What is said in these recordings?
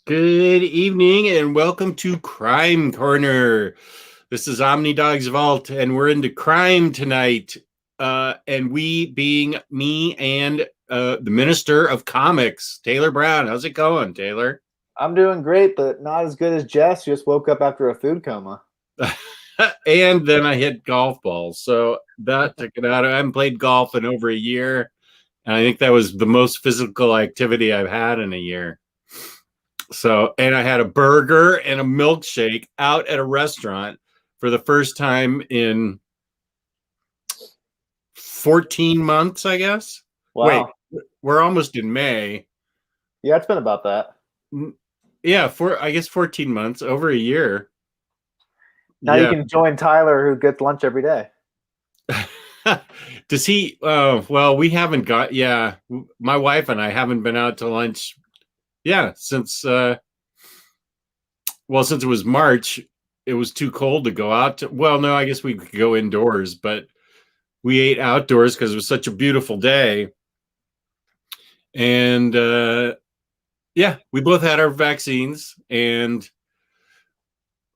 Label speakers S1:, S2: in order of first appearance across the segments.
S1: Good evening and welcome to Crime Corner. This is Omnidog's Vault and we're into crime tonight. And we being me and the Minister of Comics, Taylor Brown. How's it going, Taylor?
S2: I'm doing great, but not as good as Jess. Just woke up after a food coma.
S1: And then I hit golf balls. So that took it out. I haven't played golf in over a year. And I think that was the most physical activity I've had in a year. So, and I had a burger and a milkshake out at a restaurant for the first time in 14 months, I guess.
S2: Wow.
S1: Wait, we're almost in May.
S2: Yeah, it's been about that.
S1: Yeah, I guess 14 months, over a year.
S2: Now you can join Tyler, who gets lunch every day.
S1: Does he? Well, we haven't got. Yeah, my wife and I haven't been out to lunch. Yeah, since it was March, it was too cold to go out. Well, no, I guess we could go indoors, but we ate outdoors because it was such a beautiful day. And yeah, we both had our vaccines, and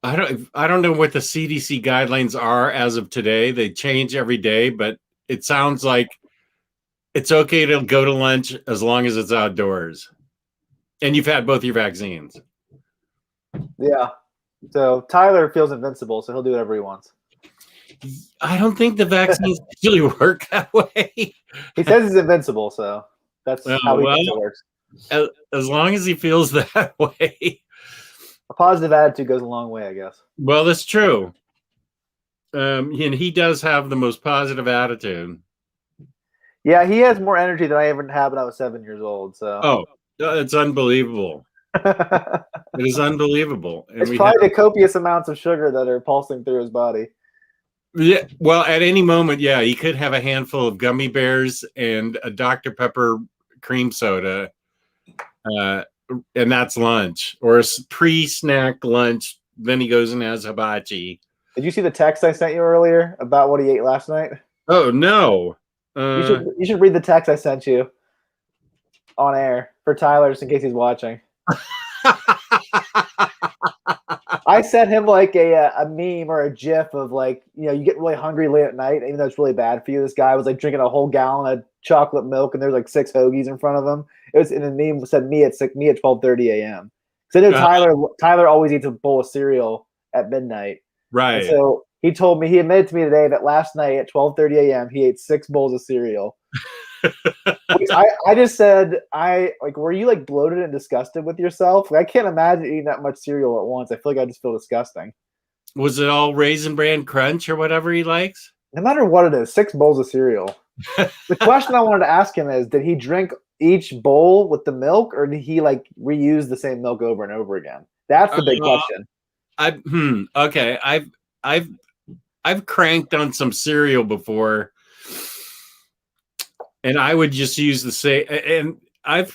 S1: I don't know what the CDC guidelines are as of today. They change every day, but it sounds like it's okay to go to lunch as long as it's outdoors. And you've had both your vaccines.
S2: Yeah. So Tyler feels invincible, so he'll do whatever he wants.
S1: I don't think the vaccines usually work that way.
S2: He says he's invincible, so that's how he thinks it works.
S1: As long as he feels that way.
S2: A positive attitude goes a long way, I guess.
S1: Well, that's true. And he does have the most positive attitude.
S2: Yeah, he has more energy than I ever had when I was 7 years old. So
S1: it's unbelievable. It is unbelievable. And
S2: it's probably the copious amounts of sugar that are pulsing through his body.
S1: Yeah, well, at any moment, yeah, he could have a handful of gummy bears and a Dr. Pepper cream soda, and that's lunch, or a pre-snack lunch. Then he goes and has hibachi.
S2: Did you see the text I sent you earlier about what he ate last night?
S1: Oh no!
S2: You should read the text I sent you on air for Tyler, just in case he's watching. I sent him like a meme or a GIF of like, you get really hungry late at night, even though it's really bad for you. This guy was like drinking a whole gallon of chocolate milk, and there's like 6 hoagies in front of him. It was in the meme said me at 12:30 a.m. So I know Tyler always eats a bowl of cereal at midnight.
S1: Right.
S2: And so he told me, he admitted to me today that last night at 12:30 a.m. he ate 6 bowls of cereal. I just said, were you like bloated and disgusted with yourself? I can't imagine eating that much cereal at once. I feel like I just feel disgusting.
S1: Was it all Raisin Bran Crunch or whatever he likes?
S2: No matter what it is, 6 bowls of cereal. The question I wanted to ask him is, did he drink each bowl with the milk, or did he like reuse the same milk over and over again? That's the big question.
S1: Okay. I've cranked on some cereal before. And I would just use the same. And I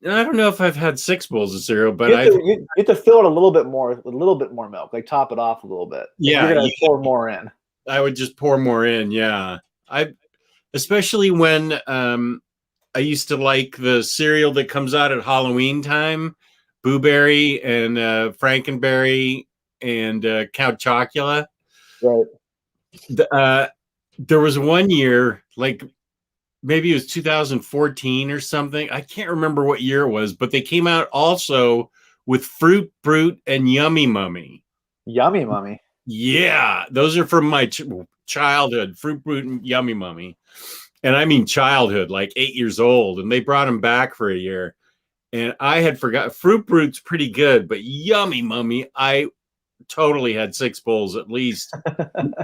S1: don't know if I've had 6 bowls of cereal, but
S2: you have to fill it a little bit more milk, like top it off a little bit.
S1: Yeah,
S2: you're gonna pour more in.
S1: I would just pour more in. Yeah, especially when I used to like the cereal that comes out at Halloween time, Boo Berry and Frankenberry and Count Chocula.
S2: Right.
S1: There was one year, like maybe it was 2014 or something. I can't remember what year it was, but they came out also with Fruit Brute and Yummy Mummy.
S2: Yummy Mummy.
S1: Yeah, those are from my childhood, Fruit Brute and Yummy Mummy. And I mean childhood, like 8 years old. And they brought them back for a year. And I had forgotten. Fruit Brute's pretty good, but Yummy Mummy, I totally had 6 bowls at least.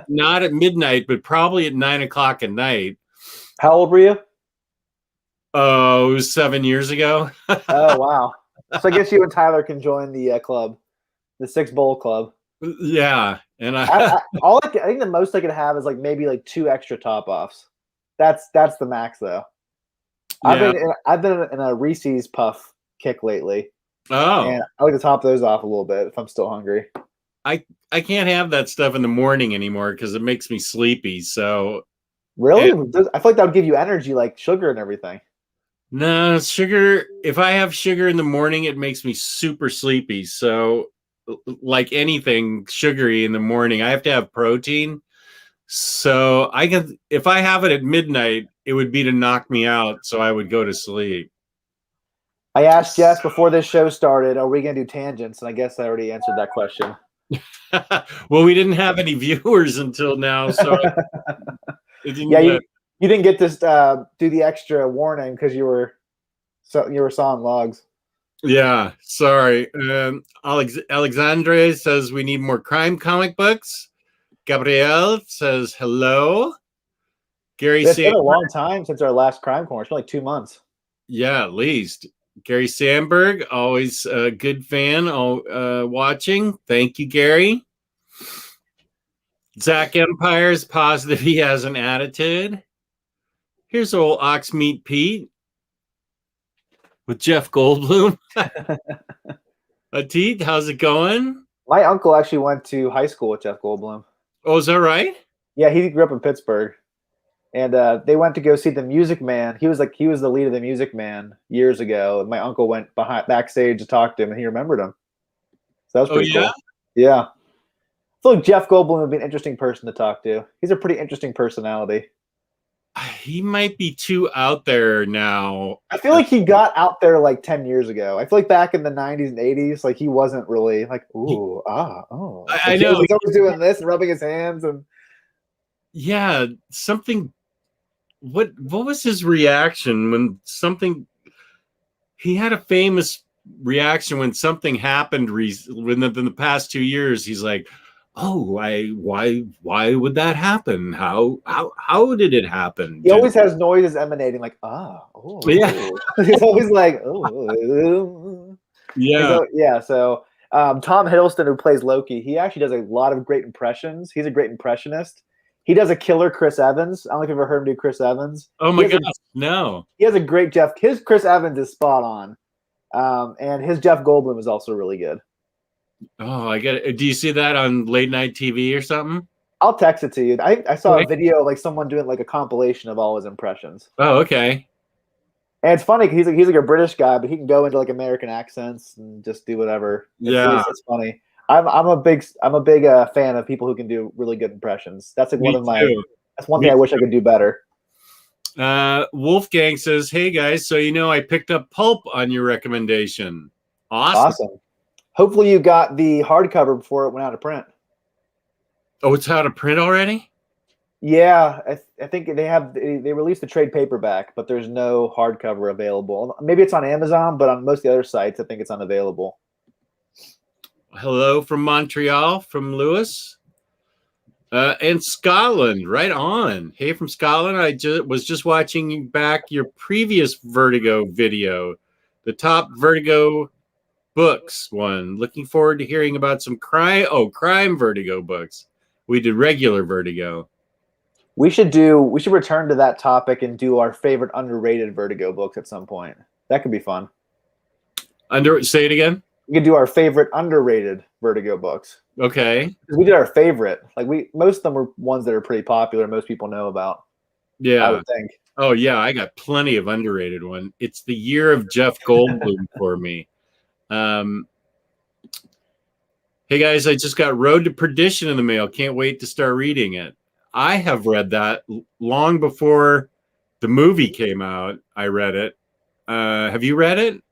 S1: Not at midnight, but probably at 9 o'clock at night.
S2: How old were you?
S1: Oh, it was 7 years ago.
S2: Oh, wow. So I guess you and Tyler can join the club, the 6 bowl club.
S1: Yeah. And
S2: I think the most I could have is like maybe like 2 extra top offs. That's the max though.
S1: Yeah.
S2: I've been in a Reese's Puff kick lately.
S1: Oh.
S2: And I like to top those off a little bit if I'm still hungry.
S1: I can't have that stuff in the morning anymore because it makes me sleepy. So
S2: really? I feel like that would give you energy, like sugar and everything.
S1: No, sugar. If I have sugar in the morning, it makes me super sleepy. So, like anything sugary in the morning, I have to have protein. So I can, if I have it at midnight, it would be to knock me out. So I would go to sleep.
S2: I asked Jess before this show started, are we going to do tangents? And I guess I already answered that question.
S1: Well, we didn't have any viewers until now, so it didn't.
S2: Yeah, you didn't get to do the extra warning because you were sawing logs.
S1: Yeah, sorry. Alexandre says we need more crime comic books. Gabrielle says hello. Gary,
S2: It's been a long time since our last crime corner. It's been like 2 months.
S1: Yeah, at least. Gary Sandberg, always a good fan, watching. Thank you, Gary. Zach Empire is positive he has an attitude. Here's old Oxmeat Pete with Jeff Goldblum. Atit, how's it going?
S2: My uncle actually went to high school with Jeff Goldblum.
S1: Oh, is that right?
S2: Yeah, he grew up in Pittsburgh. And they went to go see The Music Man. He was the lead of The Music Man years ago. And my uncle went backstage to talk to him, and he remembered him. So that was pretty cool. Yeah. I feel like Jeff Goldblum would be an interesting person to talk to. He's a pretty interesting personality.
S1: He might be too out there now.
S2: I feel like he got out there like 10 years ago. I feel like back in the 90s and 80s, like he wasn't really like, ooh, oh. Like
S1: I know.
S2: He was always doing this and rubbing his hands. And
S1: yeah, something. What was his reaction when something? He had a famous reaction when something happened within the past 2 years. He's like, "Oh, why would that happen? How did it happen?"
S2: He always has noises emanating, like oh,
S1: yeah.
S2: He's always like, oh,
S1: yeah,
S2: yeah. So Tom Hiddleston, who plays Loki, he actually does a lot of great impressions. He's a great impressionist. He does a killer Chris Evans. I don't know if you've ever heard him do Chris Evans.
S1: Oh my gosh, no.
S2: He has a great His Chris Evans is spot on. And his Jeff Goldblum is also really good.
S1: Oh, I get it. Do you see that on late night TV or something?
S2: I'll text it to you. I saw a video of like someone doing like a compilation of all his impressions.
S1: Oh, okay.
S2: And it's funny because he's like a British guy, but he can go into like American accents and just do whatever. It's funny. I'm a big fan of people who can do really good impressions. That's like that's one thing I wish I could do better.
S1: Wolfgang says, "Hey guys, so I picked up Pulp on your recommendation. Awesome.
S2: Hopefully you got the hardcover before it went out of print."
S1: Oh, it's out of print already?
S2: Yeah, I think they released the trade paperback, but there's no hardcover available. Maybe it's on Amazon, but on most of the other sites, I think it's unavailable.
S1: Hello from Montreal, from Lewis. And Scotland, right on. Hey, from Scotland, I was just watching back your previous Vertigo video, the top Vertigo books one. Looking forward to hearing about some crime Vertigo books. We did regular Vertigo.
S2: We should return to that topic and do our favorite underrated Vertigo books at some point. That could be fun.
S1: Say it again.
S2: We could do our favorite underrated Vertigo books.
S1: Okay.
S2: We did our favorite. Like most of them are ones that are pretty popular. Most people know about.
S1: Yeah.
S2: I would think.
S1: Oh yeah, I got plenty of underrated one. It's the year of Jeff Goldblum for me. Hey guys, I just got Road to Perdition in the mail. Can't wait to start reading it. I have read that long before the movie came out. I read it. Have you read it?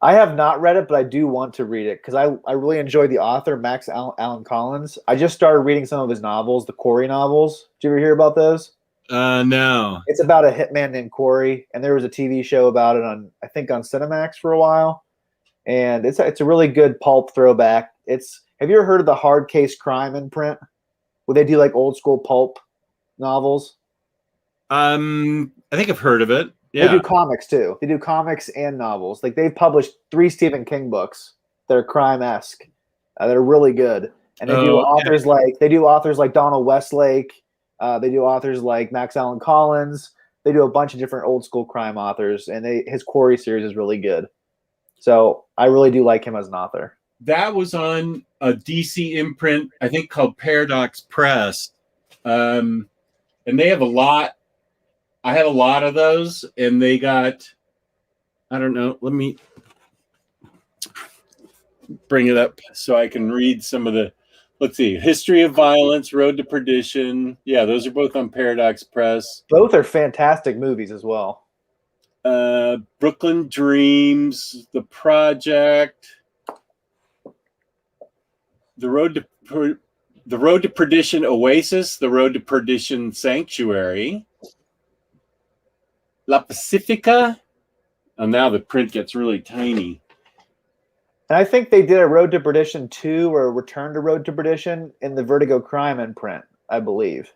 S2: I have not read it, but I do want to read it because I really enjoy the author, Max Allan Collins. I just started reading some of his novels, the Corey novels. Did you ever hear about those?
S1: No.
S2: It's about a hitman named Corey, and there was a TV show about it on Cinemax for a while. And it's a really good pulp throwback. Have you ever heard of the Hard Case Crime imprint? Where they do like old school pulp novels?
S1: I think I've heard of it. Yeah.
S2: They do comics too. They do comics and novels. Like they've published 3 Stephen King books that are crime-esque. That are really good. And they do authors like Donald Westlake. They do authors like Max Allan Collins. They do a bunch of different old school crime authors, and his Corey series is really good. So I really do like him as an author.
S1: That was on a DC imprint, I think called Paradox Press. And they have a lot. I have a lot of those, and they got I don't know. Let me bring it up so I can read some of the. Let's see. History of Violence, Road to Perdition. Yeah, those are both on Paradox Press.
S2: Both are fantastic movies as well.
S1: Brooklyn Dreams, The Project, The Road to Perdition Oasis, The Road to Perdition Sanctuary, La Pacifica. And now the print gets really tiny.
S2: And I think they did a Road to Perdition 2 or Return to Road to Perdition in the Vertigo Crime imprint, I believe.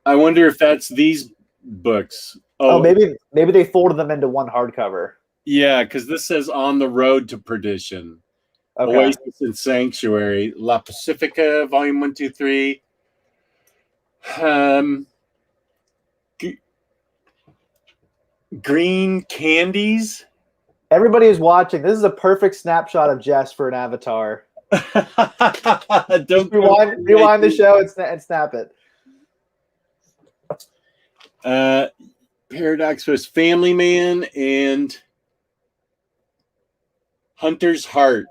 S1: I wonder if that's these books.
S2: Oh, maybe they folded them into one hardcover.
S1: Yeah, because this says On the Road to Perdition.
S2: Okay.
S1: Oasis and Sanctuary. La Pacifica, Volume 1, 2, 3. Green Candies.
S2: Everybody is watching. This is a perfect snapshot of Jess for an avatar.
S1: Don't
S2: rewind the show and snap it.
S1: Paradox was Family Man and Hunter's Heart.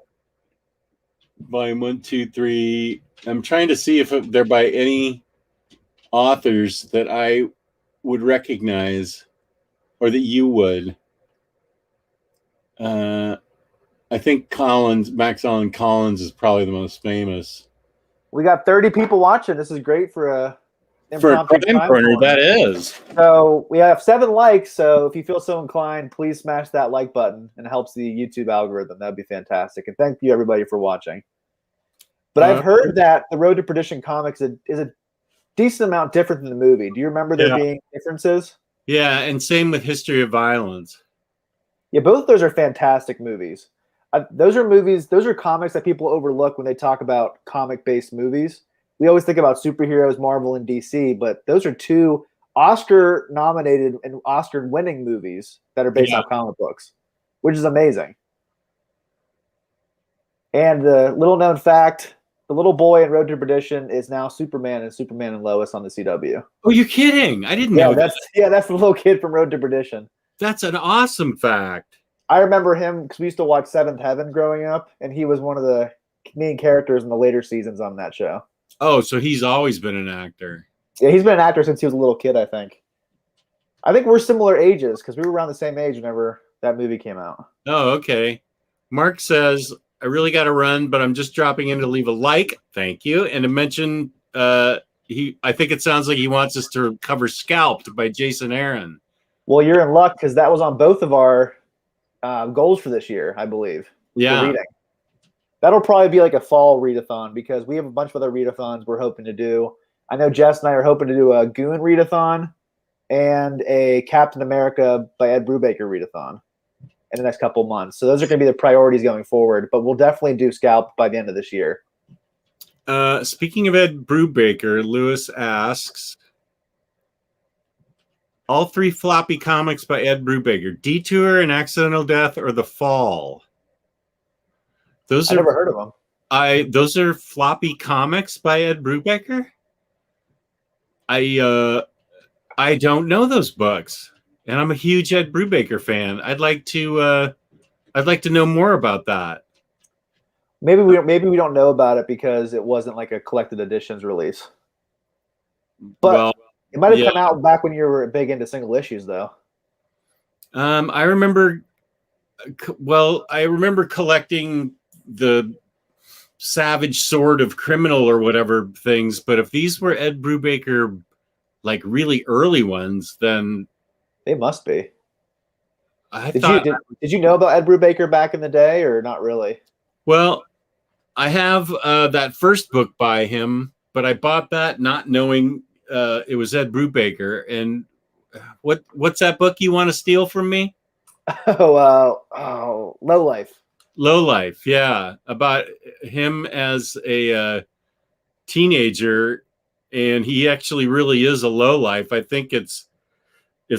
S1: Volume 1, 2, 3. I'm trying to see if they're by any authors that I would recognize or that you would. I think Max Allan Collins is probably the most famous.
S2: We got 30 people watching. This is great for a
S1: crime corner. That is.
S2: So we have 7 likes. So if you feel so inclined, please smash that like button, and it helps the YouTube algorithm. That'd be fantastic. And thank you everybody for watching. But I've heard that the Road to Perdition comics is a decent amount different than the movie. Do you remember there being differences?
S1: Yeah, and same with History of Violence.
S2: Yeah, both of those are fantastic movies. Those are comics that people overlook when they talk about comic-based movies. We always think about superheroes, Marvel, and DC, but those are 2 Oscar-nominated and Oscar-winning movies that are based on comic books, which is amazing. And the little-known fact, the little boy in Road to Perdition is now Superman and Superman and Lois on the CW.
S1: Oh, you're kidding. I didn't know that.
S2: That's the little kid from Road to Perdition.
S1: That's an awesome fact.
S2: I remember him because we used to watch Seventh Heaven growing up, and he was one of the main characters in the later seasons on that show.
S1: Oh, so he's always been an actor.
S2: Yeah, he's been an actor since he was a little kid, I think. I think we're similar ages because we were around the same age whenever that movie came out.
S1: Oh, okay. Mark says, I really got to run, but I'm just dropping in to leave a like. Thank you. And to mention, I think it sounds like he wants us to cover Scalped by Jason Aaron.
S2: Well, you're in luck because that was on both of our goals for this year, I believe.
S1: Yeah.
S2: Reading. That'll probably be like a fall readathon because we have a bunch of other readathons we're hoping to do. I know Jess and I are hoping to do a Goon readathon and a Captain America by Ed Brubaker readathon in the next couple of months. So those are going to be the priorities going forward, but we'll definitely do Scalp by the end of this year.
S1: Speaking of Ed Brubaker, Lewis asks, all 3 floppy comics by Ed Brubaker, Detour, An Accidental Death, or The Fall? I
S2: never heard of them.
S1: Those are floppy comics by Ed Brubaker? I don't know those books, and I'm a huge Ed Brubaker fan. I'd like to know more about that.
S2: Maybe we don't know about it because it wasn't like a collected editions release. But it might have come out back when you were big into single issues, though.
S1: I remember collecting the Savage Sword of Criminal or whatever things, but if these were Ed Brubaker, like really early ones, then
S2: they must be. Did you know about Ed Brubaker back in the day, or not really?
S1: Well, I have that first book by him, but I bought that not knowing it was Ed Brubaker. And what's that book you want to steal from me?
S2: Low Life.
S1: Low Life, yeah, about him as a teenager, and he actually really is a low life. I think it's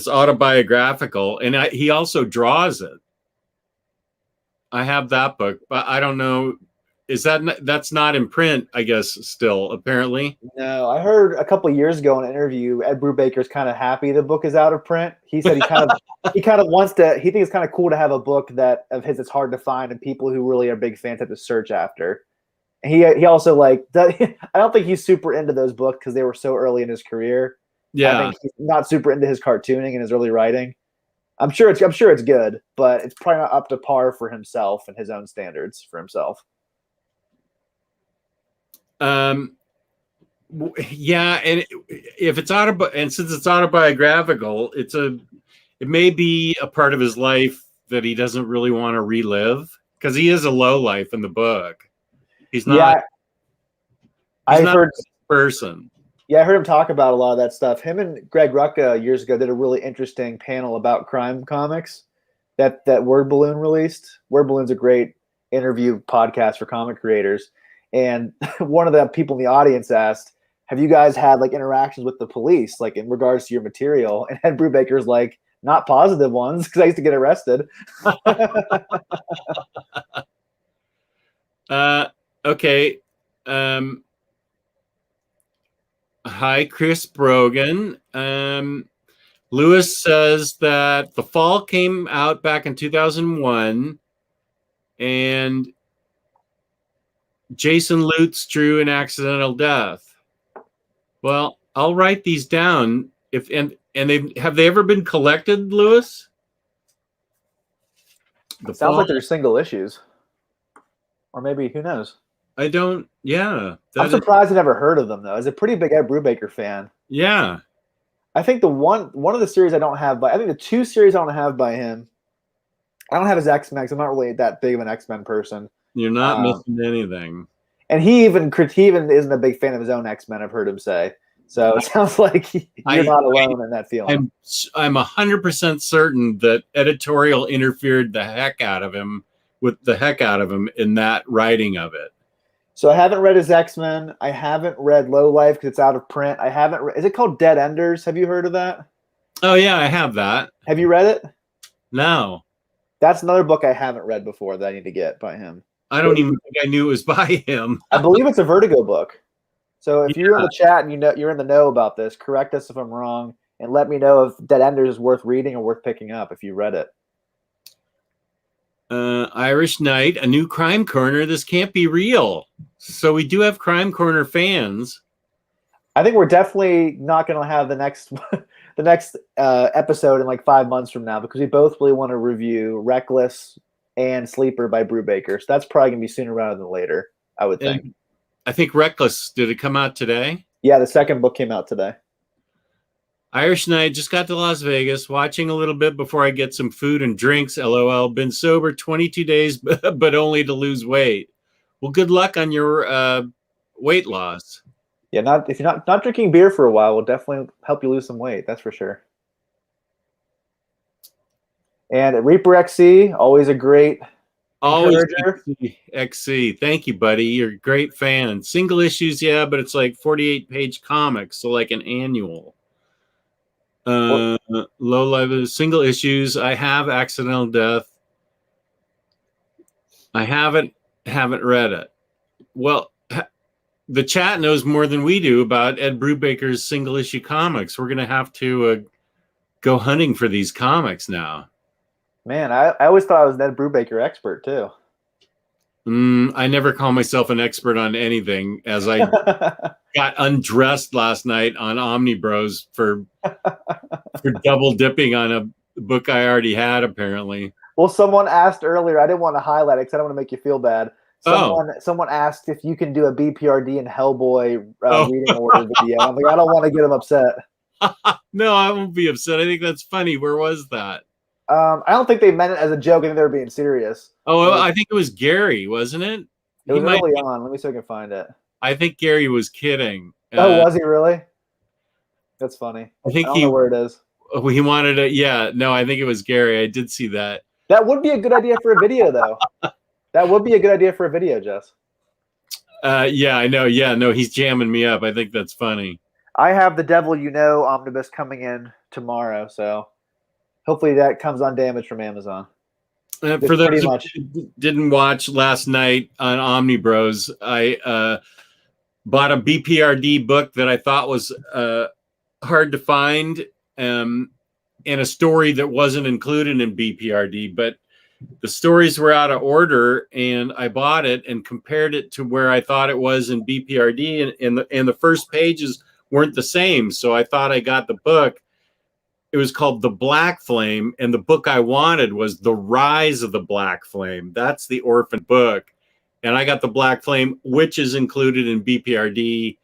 S1: autobiographical, and he also draws it. I have that book, but I don't know is that that's not in print? I guess still apparently.
S2: No, I heard a couple of years ago in an interview, Ed Brubaker's kind of happy the book is out of print. He said he kind of wants to. He thinks it's kind of cool to have a book that of his that's hard to find and people who really are big fans have to search after. He also like I don't think he's super into those books because they were so early in his career.
S1: Yeah,
S2: I think he's not super into his cartooning and his early writing. I'm sure it's good, but it's probably not up to par for himself and his own standards for himself.
S1: Yeah, and if it's and since it's autobiographical, it may be a part of his life that he doesn't really want to relive because he is a low life in the book. He's not.
S2: Yeah, I heard
S1: a person.
S2: Yeah, I heard him talk about a lot of that stuff. Him and Greg Rucka years ago did a really interesting panel about crime comics that Word Balloon released. Word Balloon's a great interview podcast for comic creators. And one of the people in the audience asked, have you guys had like interactions with the police, like in regards to your material? And Ed Brubaker's like, not positive ones, because I used to get arrested.
S1: Okay. Hi, Chris Brogan. Lewis says that The Fall came out back in 2001, and Jason Lutz drew An Accidental Death. Well, I'll write these down. And have they ever been collected, Lewis?
S2: Sounds like they're single issues, or maybe who knows.
S1: I don't. Yeah,
S2: I'm surprised I never heard of them though. As a pretty big Ed Brubaker fan.
S1: Yeah,
S2: I think the one of the series I don't have by. I think the two series I don't have by him. I don't have his X-Men because I'm not really that big of an X-Men person.
S1: You're not missing anything.
S2: And he even isn't a big fan of his own X-Men. I've heard him say. So it sounds like you're not alone in that feeling.
S1: I'm 100% certain that editorial interfered the heck out of him in that writing of it.
S2: So I haven't read his X-Men. I haven't read Low Life because it's out of print. I haven't. Is it called Dead Enders? Have you heard of that?
S1: Oh yeah, I have that.
S2: Have you read it?
S1: No.
S2: That's another book I haven't read before that I need to get by him.
S1: I don't even think I knew it was by him.
S2: I believe it's a Vertigo book. So if you're in the chat and you're in the know about this, correct us if I'm wrong, and let me know if Dead Enders is worth reading or worth picking up if you read it.
S1: Irish Knight, a new Crime Corner. This can't be real. So we do have Crime Corner fans.
S2: I think we're definitely not going to have the next episode in like 5 months from now because we both really want to review Reckless and Sleeper by Brubaker. So that's probably going to be sooner rather than later, I would think.
S1: And I think Reckless, did it come out today?
S2: Yeah, the second book came out today.
S1: Irish Knight, just got to Las Vegas, watching a little bit before I get some food and drinks. LOL. Been sober 22 days, but only to lose weight. Well, good luck on your weight loss.
S2: Yeah, if you're not drinking beer for a while, will definitely help you lose some weight. That's for sure. And Reaper XC, always a great
S1: always XC. Thank you, buddy. You're a great fan. Single issues, yeah, but it's like 48-page comics, so like an annual. Low level single issues. I have Accidental Death. I haven't read it. Well, the chat knows more than we do about Ed Brubaker's single issue comics. We're gonna have to go hunting for these comics now.
S2: Man, I always thought I was an Ed Brubaker expert too.
S1: I never call myself an expert on anything, as I got undressed last night on Omnibros for double dipping on a book I already had, apparently.
S2: Well, someone asked earlier, I didn't want to highlight it because I don't want to make you feel bad. Someone asked if you can do a BPRD and Hellboy reading order video. I'm like, I don't want to get them upset.
S1: No, I won't be upset. I think that's funny. Where was that?
S2: I don't think they meant it as a joke. I think they were being serious.
S1: Oh, I think it was Gary, wasn't it?
S2: It was early on. Let me see if I can find it.
S1: I think Gary was kidding.
S2: Oh, was he really? That's funny.
S1: I think
S2: don't know where it is.
S1: He wanted it. Yeah, no, I think it was Gary. I did see that.
S2: That would be a good idea for a video, though. That would be a good idea for a video, Jess.
S1: Yeah, I know. Yeah, no, he's jamming me up. I think that's funny.
S2: I have The Devil You Know omnibus coming in tomorrow, so hopefully that comes undamaged from Amazon.
S1: For
S2: pretty
S1: those who
S2: much.
S1: didn't watch last night on Omnibros, I bought a BPRD book that I thought was hard to find, and a story that wasn't included in BPRD, but the stories were out of order, and I bought it and compared it to where I thought it was in BPRD, and the first pages weren't the same. So I thought I got the book. It was called The Black Flame, and the book I wanted was The Rise of the Black Flame. That's the orphan book. And I got The Black Flame, which is included in BPRD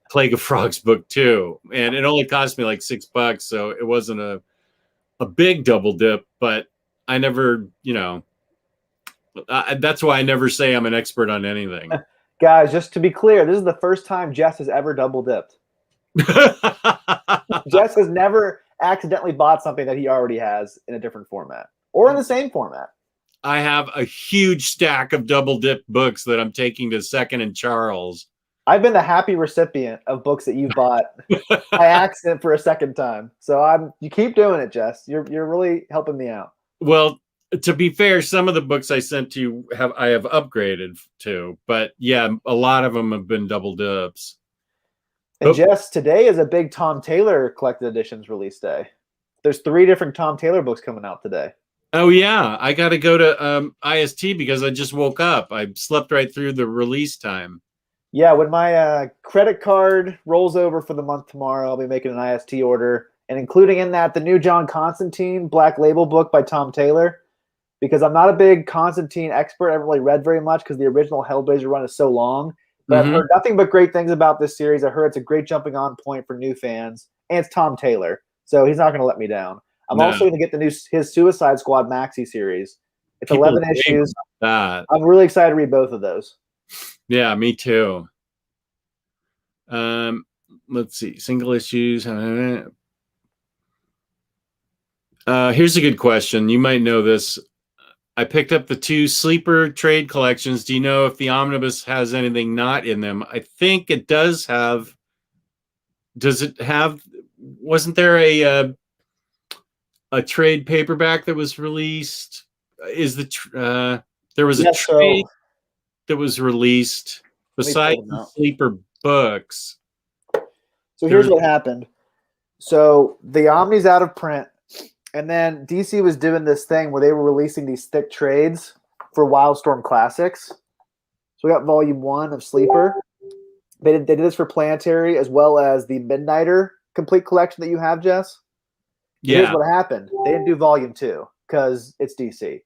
S1: Plague of Frogs book too. And it only cost me like $6, so it wasn't a big double dip, but I never, that's why I never say I'm an expert on anything.
S2: Guys, just to be clear, this is the first time Jess has ever double dipped. Jess has never accidentally bought something that he already has in a different format or in the same format.
S1: I have a huge stack of double dip books that I'm taking to Second and Charles.
S2: I've been the happy recipient of books that you bought by accident for a second time. So you keep doing it, Jess. You're really helping me out.
S1: Well, to be fair, some of the books I sent to you I have upgraded to, but yeah, a lot of them have been double dips.
S2: And Jess, today is a big Tom Taylor collected editions release day. There's 3 different Tom Taylor books coming out today.
S1: Oh yeah, I got to go to IST because I just woke up. I slept right through the release time.
S2: Yeah, when my credit card rolls over for the month tomorrow, I'll be making an IST order and including in that the new John Constantine Black Label book by Tom Taylor, because I'm not a big Constantine expert. I haven't really read very much because the original Hellblazer run is so long. But I've heard nothing but great things about this series. I heard it's a great jumping on point for new fans, and it's Tom Taylor, so he's not going to let me down. I'm also going to get his Suicide Squad maxi series. It's 11 issues. I'm really excited to read both of those.
S1: Yeah, me too. Let's see, single issues. Here's a good question. You might know this. I picked up the 2 sleeper trade collections. Do you know if the omnibus has anything not in them? I think it does have. Does it have? Wasn't there a trade paperback that was released? There was a trade that was released besides the sleeper books.
S2: So here's what happened. So the Omni's out of print. And then DC was doing this thing where they were releasing these thick trades for Wildstorm Classics. So we got volume 1 of Sleeper. They did this for Planetary as well as the Midnighter complete collection that you have, Jess.
S1: Yeah.
S2: Here's what happened. They didn't do volume 2 because it's DC.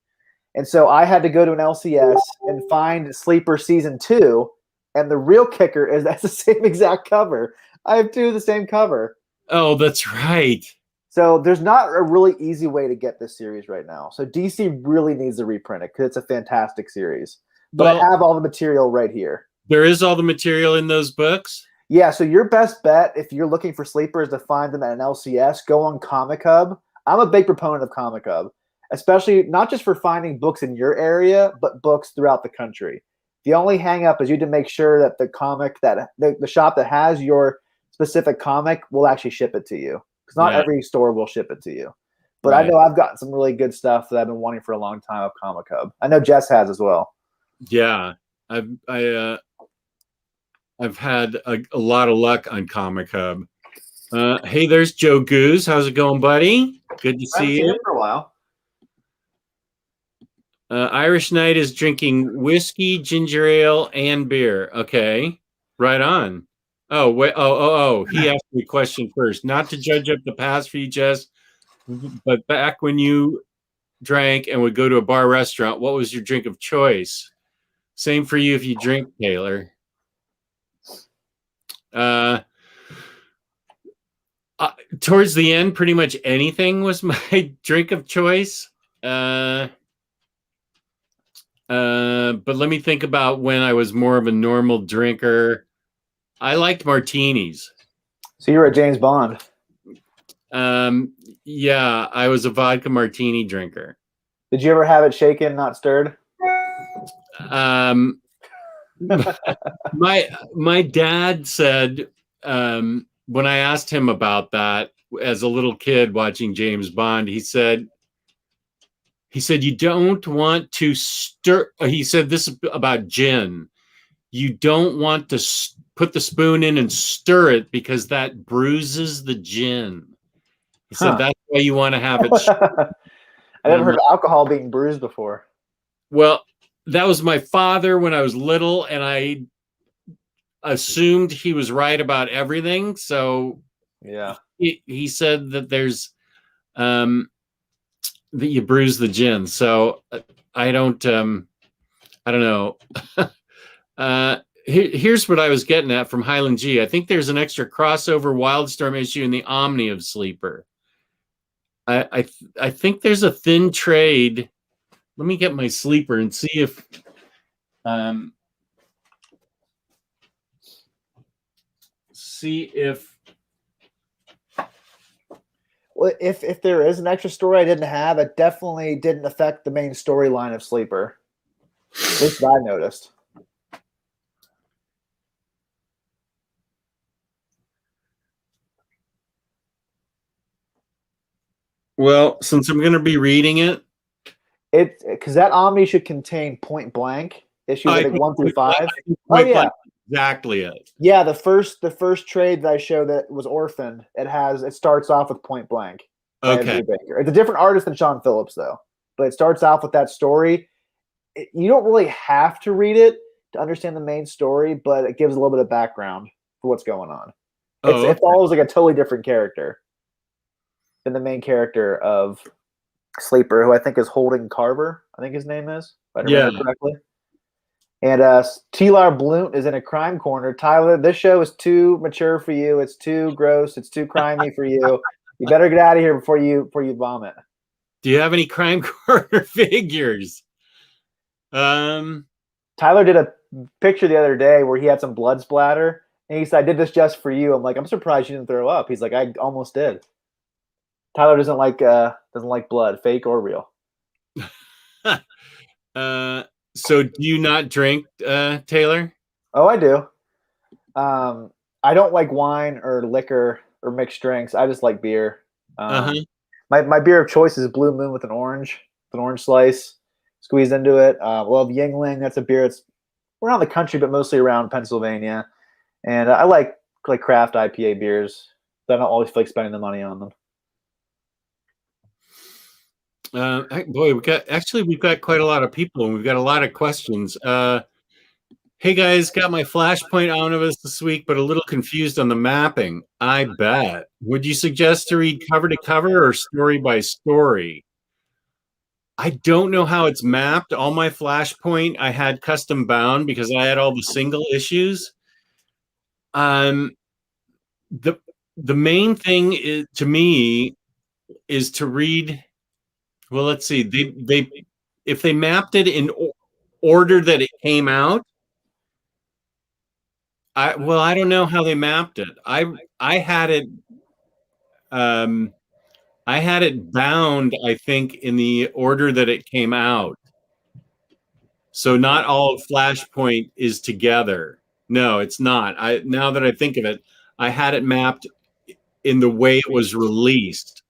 S2: And so I had to go to an LCS and find Sleeper season 2. And the real kicker is that's the same exact cover. I have 2 of the same cover.
S1: Oh, that's right.
S2: So there's not a really easy way to get this series right now. So DC really needs to reprint it because it's a fantastic series. But I have all the material right here.
S1: There is all the material in those books?
S2: Yeah, so your best bet if you're looking for sleepers to find them at an LCS, go on Comic Hub. I'm a big proponent of Comic Hub, especially not just for finding books in your area, but books throughout the country. The only hang up is you need to make sure that the comic that the shop that has your specific comic will actually ship it to you. Because not every store will ship it to you. But I know I've gotten some really good stuff that I've been wanting for a long time of Comic Hub. I know Jess has as well.
S1: Yeah. I've had a lot of luck on Comic Hub. Hey, there's Joe Goose. How's it going, buddy? Good to see you.
S2: For a while.
S1: Irish Knight is drinking whiskey, ginger ale, and beer. Okay. Right on. Oh, wait. Oh. He asked me a question first. Not to judge up the past for you, Jess, but back when you drank and would go to a bar restaurant, what was your drink of choice? Same for you if you drink, Taylor. Towards the end, pretty much anything was my drink of choice. But let me think about when I was more of a normal drinker. I liked martinis.
S2: So you were a James Bond.
S1: Yeah, I was a vodka martini drinker.
S2: Did you ever have it shaken, not stirred?
S1: My dad said when I asked him about that as a little kid watching James Bond, he said He said, you don't want to stir. He said this about gin. You don't want to put the spoon in and stir it because that bruises the gin. He said that's why you want to have it.
S2: I never heard of alcohol being bruised before.
S1: Well, that was my father when I was little, and I assumed he was right about everything. So
S2: yeah,
S1: he said that there's that you bruise the gin. So I don't know. Here's what I was getting at from Highland G. I think there's an extra crossover Wildstorm issue in the Omni of Sleeper. I think there's a thin trade. Let me get my Sleeper and see if
S2: well, if there is an extra story I didn't have, it definitely didn't affect the main storyline of Sleeper. At least I noticed.
S1: Well, since I'm going to be reading it,
S2: because that Omni should contain Point Blank issues like 1 through 5.
S1: Oh yeah, exactly it.
S2: Yeah, the first trade that I showed that was Orphaned, it starts off with Point Blank.
S1: Okay,
S2: it's a different artist than Sean Phillips though, but it starts off with that story. You don't really have to read it to understand the main story, but it gives a little bit of background for what's going on. It follows like a totally different character than the main character of Sleeper, who I think is Holden Carver. I think his name is, if I remember correctly. And T-Lar Blount is in a crime corner. Tyler, this show is too mature for you. It's too gross. It's too crimey for you. You better get out of here before you vomit.
S1: Do you have any crime corner figures?
S2: Tyler did a picture the other day where he had some blood splatter, and he said, "I did this just for you." I'm like, "I'm surprised you didn't throw up." He's like, "I almost did." Tyler doesn't like blood, fake or real.
S1: So do you not drink, Taylor?
S2: Oh, I do. I don't like wine or liquor or mixed drinks. I just like beer. My beer of choice is Blue Moon with an orange slice squeezed into it. Love Yingling. That's a beer that's around the country, but mostly around Pennsylvania. And I like craft IPA beers. But I don't always feel like spending the money on them.
S1: Boy, we've got quite a lot of people, and we've got a lot of questions. Hey guys, got my Flashpoint omnibus this week, but a little confused on the mapping. I bet. Would you suggest to read cover to cover or story by story? I don't know how it's mapped. All my Flashpoint I had custom bound because I had all the single issues. The main thing is, to me, is to read. Well, let's see. If they mapped it in order that it came out, I don't know how they mapped it. I had it bound, I think, in the order that it came out. So not all Flashpoint is together. No, it's not. Now that I think of it, I had it mapped in the way it was released.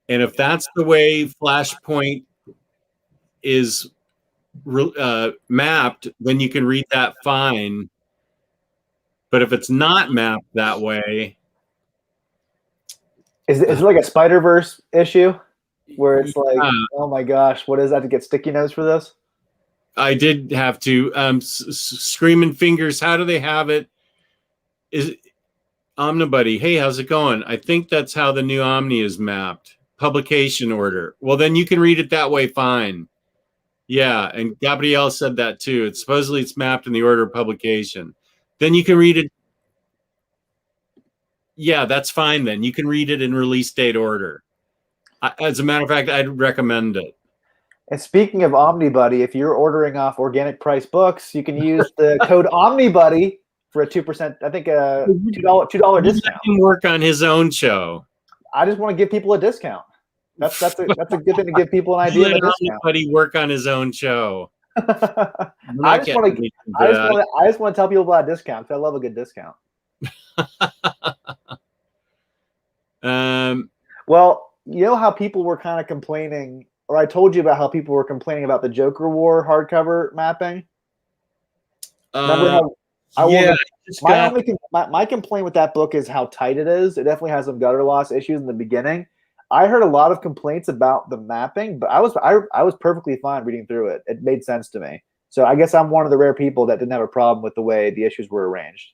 S1: And if that's the way Flashpoint is mapped, then you can read that fine. But if it's not mapped that way,
S2: is it like a Spider-Verse issue where it's like, oh my gosh, what is that to get sticky notes for this?
S1: I did have to Screaming Fingers. How do they have it? Is Omnibuddy? Hey, how's it going? I think that's how the new Omni is mapped. Publication order. Well, then you can read it that way. Fine. Yeah, and Gabrielle said that too. Supposedly it's mapped in the order of publication. Then you can read it. Yeah, that's fine then. You can read it in release date order. As a matter of fact, I'd recommend it.
S2: And speaking of OmniBuddy, if you're ordering off organic price books, you can use the code OmniBuddy for a 2%, I think a $2 discount.
S1: He can work on his own show.
S2: I just want to give people a discount. That's a good thing to give people an idea of a discount.
S1: Everybody work on his own show.
S2: I just want to tell people about a discount because I love a good discount. Well, you know how people were kind of complaining or I told you about how people were complaining about the Joker War hardcover mapping. Remember
S1: Uh,
S2: how I
S1: yeah,
S2: wanted
S1: I just
S2: my
S1: got.
S2: only my complaint with that book is how tight it is. It definitely has some gutter loss issues in the beginning. I heard a lot of complaints about the mapping, but I was perfectly fine reading through it. It made sense to me. So I guess I'm one of the rare people that didn't have a problem with the way the issues were arranged.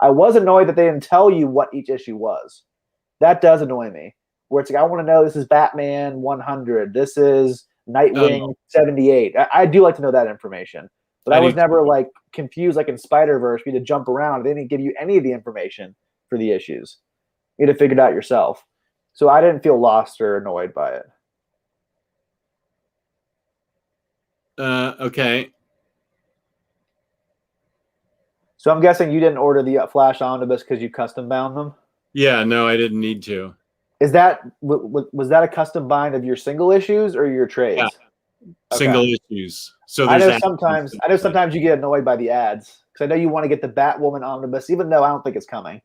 S2: I was annoyed that they didn't tell you what each issue was. That does annoy me. Where it's like I want to know this is Batman 100, this is
S1: Oh,
S2: Nightwing 78. I do like to know that information, but I
S1: I do.
S2: was never like confused like in Spider Verse. You had to jump around. They didn't give you any of the information for the issues. You had to figure it out yourself. So I didn't feel lost or annoyed by it.
S1: Okay.
S2: So I'm guessing you didn't order the Flash Omnibus because you custom bound them.
S1: Yeah, no, I didn't need to.
S2: Is that was that a custom bind of your single issues or your
S1: Yeah,
S2: trades? Okay.
S1: single issues. So
S2: I
S1: there's
S2: know
S1: that.
S2: sometimes I know sometimes you get annoyed by the ads because I know you want to get the Batwoman omnibus, even though I don't think it's coming.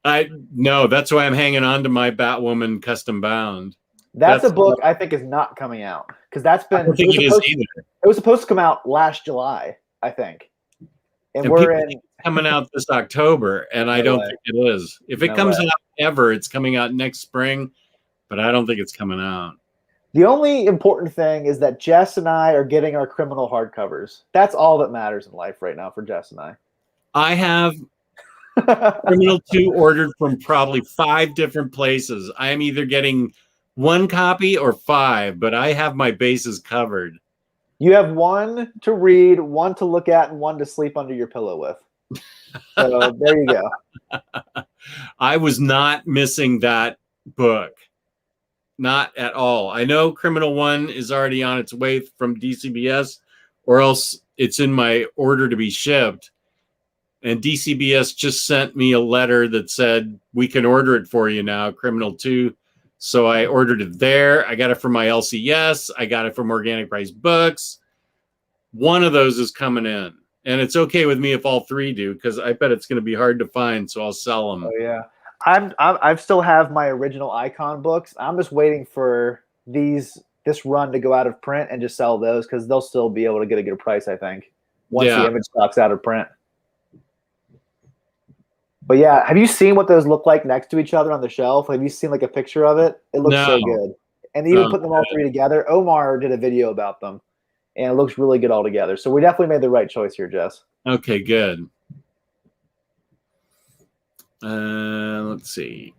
S1: I no, that's why I'm hanging on to my Batwoman custom bound.
S2: That's a
S1: That's
S2: book I think is not coming out because that's
S1: I don't
S2: been
S1: think it is either.
S2: it was supposed to come out last July, I think, and
S1: And
S2: we're
S1: people
S2: in
S1: think it's coming out this October, and I
S2: no
S1: don't
S2: way,
S1: think it is. If it
S2: no
S1: comes
S2: way.
S1: out ever, it's coming out next spring, but I don't think it's coming out.
S2: The only important thing is that Jess and I are getting our criminal hardcovers. That's all that matters in life right now for Jess and
S1: I have
S2: I.
S1: Criminal 2 ordered from probably 5 different places. I am either getting 1 copy or 5, but I have my bases covered.
S2: You have one to read, one to look at, and one to sleep under your pillow with. So there you go.
S1: I was not missing that book. Not at all. I know Criminal 1 is already on its way from DCBS, or else it's in my order to be shipped. And DCBS just sent me a letter that said, we can order it for you now, Criminal 2. So I ordered it there. I got it from my LCS. I got it from Organic Price Books. One of those is coming in. And it's okay with me if all 3 do, because I bet it's going to be hard to find, so I'll sell them.
S2: Oh yeah, I still have my original Icon books. I'm just waiting for this run to go out of print and just sell those because they'll still be able to get a good price. I think once
S1: Yeah.
S2: the image stock's out of print. But yeah, have you seen what those look like next to each other on the shelf? Have you seen like a picture of it? It looks so
S1: No.
S2: good. And even putting them all 3 together, Omar did a video about them, and it looks really good all together. So we definitely made the right choice here, Jess.
S1: Okay, good. Let's see.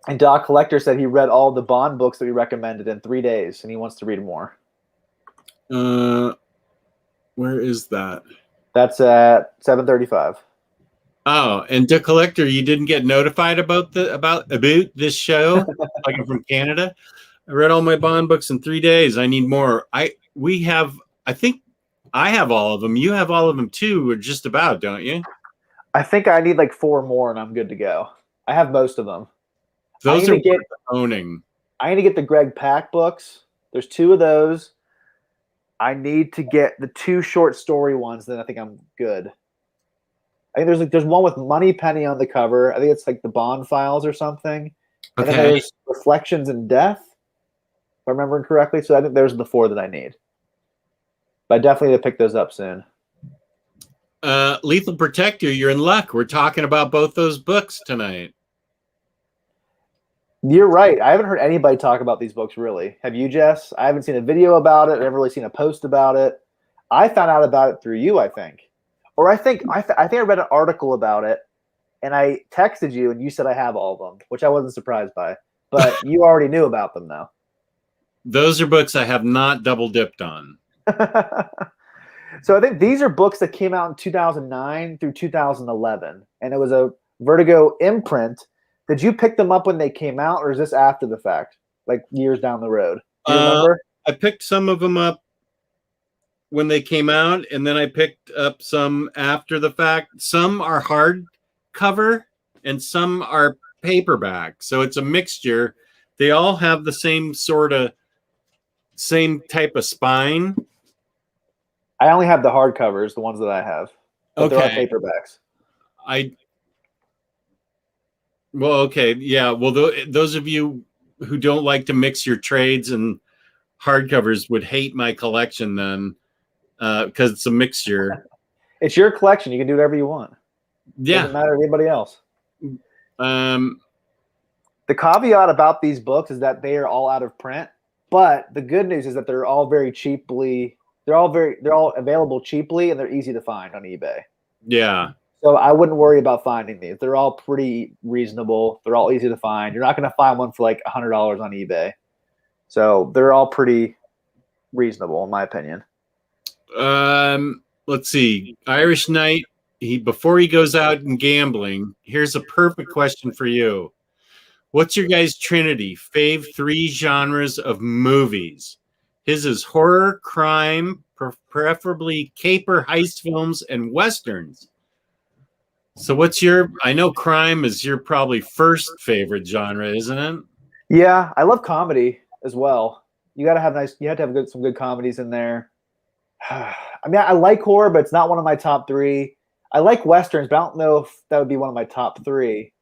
S2: And Doc Collector said he read all the Bond books that we recommended in 3 days, and he wants to read more.
S1: Where is that?
S2: That's at 7:35.
S1: Oh, and to Collector, you didn't get notified about this show? Like I'm from Canada. I read all my Bond books in 3 days. I need more. I think I have all of them. You have all of them too, or just about, don't you?
S2: I think I need like 4 more, and I'm good to go. I have most of them.
S1: Those are worth owning.
S2: I need to get the Greg Pak books. There's 2 of those. I need to get the 2 short story ones. Then I think I'm good. I think there's one with Moneypenny on the cover. I think it's like the Bond Files or something. And then there's Reflections in Death, if I remember correctly. So I think those are the 4 that I need. But I definitely need to pick those up soon.
S1: Lethal Protector, you're in luck. We're talking about both those books tonight.
S2: You're right. I haven't heard anybody talk about these books, really. Have you, Jess? I haven't seen a video about it. I've never really seen a post about it. I found out about it through you, I think. Or I think I read an article about it, and I texted you, and you said I have all of them, which I wasn't surprised by. But you already knew about them, though.
S1: Those are books I have not double dipped on.
S2: So I think these are books that came out in 2009 through 2011, and it was a Vertigo imprint. Did you pick them up when they came out, or is this after the fact, like years down the road? Do you remember?
S1: I picked some of them up when they came out, and then I picked up some after the fact. Some are hardcover, and some are paperback. So it's a mixture. They all have the same type of spine.
S2: I only have the hardcovers, the ones that I have. But there are paperbacks.
S1: Well, okay, yeah. Well, those of you who don't like to mix your trades and hardcovers would hate my collection then, because it's a mixture.
S2: It's your collection. You can do whatever you want.
S1: Yeah.
S2: Doesn't matter to anybody else.
S1: Um,
S2: The caveat about these books is that they are all out of print, but the good news is that they're all very cheaply. They're all available cheaply, and they're easy to find on eBay.
S1: yeah.
S2: So I wouldn't worry about finding these. They're all pretty reasonable. They're all easy to find. You're not going to find one for like $100 on eBay. So they're all pretty reasonable, in my opinion.
S1: Let's see. Irish Knight. Before he goes out and gambling, here's a perfect question for you. What's your guys' trinity? Fave 3 genres of movies. His is horror, crime, preferably caper, heist films, and westerns. So what's your? I know crime is your probably first favorite genre, isn't it?
S2: Yeah, I love comedy as well. You got to have nice. You have to have some good comedies in there. I mean, I like horror, but it's not one of my top 3. I like westerns, but I don't know if that would be one of my top 3.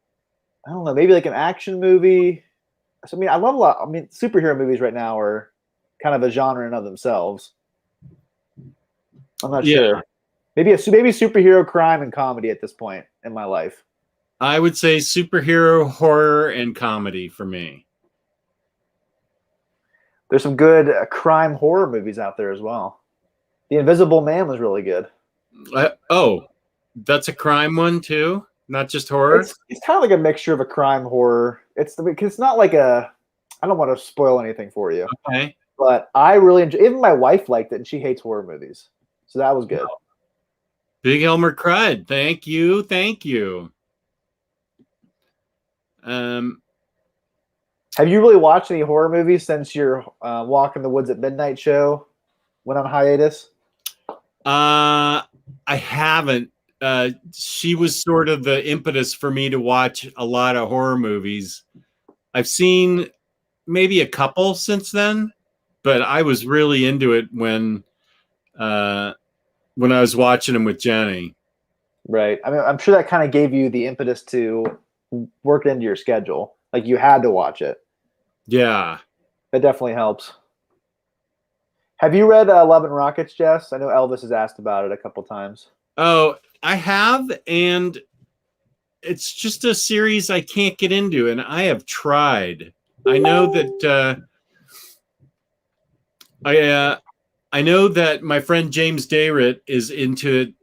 S2: I don't know, maybe like an action movie. So, I mean, I love a lot. I mean, superhero movies right now are kind of a genre in of themselves. I'm not sure. Maybe superhero, crime, and comedy at this point in my life.
S1: I would say superhero, horror, and comedy for me.
S2: There's some good crime horror movies out there as well. The Invisible Man was really good.
S1: Oh, that's a crime one too, not just horror.
S2: It's kind of like a mixture of a crime horror. It's not like a. I don't want to spoil anything for you.
S1: Okay.
S2: But I really enjoy. Even my wife liked it, and she hates horror movies, so that was good.
S1: Big Elmer cried. Thank you.
S2: Have you really watched any horror movies since your Walk in the Woods at Midnight show went on hiatus?
S1: I haven't. She was sort of the impetus for me to watch a lot of horror movies. I've seen maybe a couple since then, but I was really into it when I was watching them with Jenny.
S2: Right. I mean, I'm sure that kind of gave you the impetus to work it into your schedule. Like you had to watch it.
S1: Yeah.
S2: That definitely helps. Have you read Love and Rockets, Jess? I know Elvis has asked about it a couple times.
S1: Oh, I have, and it's just a series I can't get into, and I have tried. I know that I know that my friend James Dayrit is into it.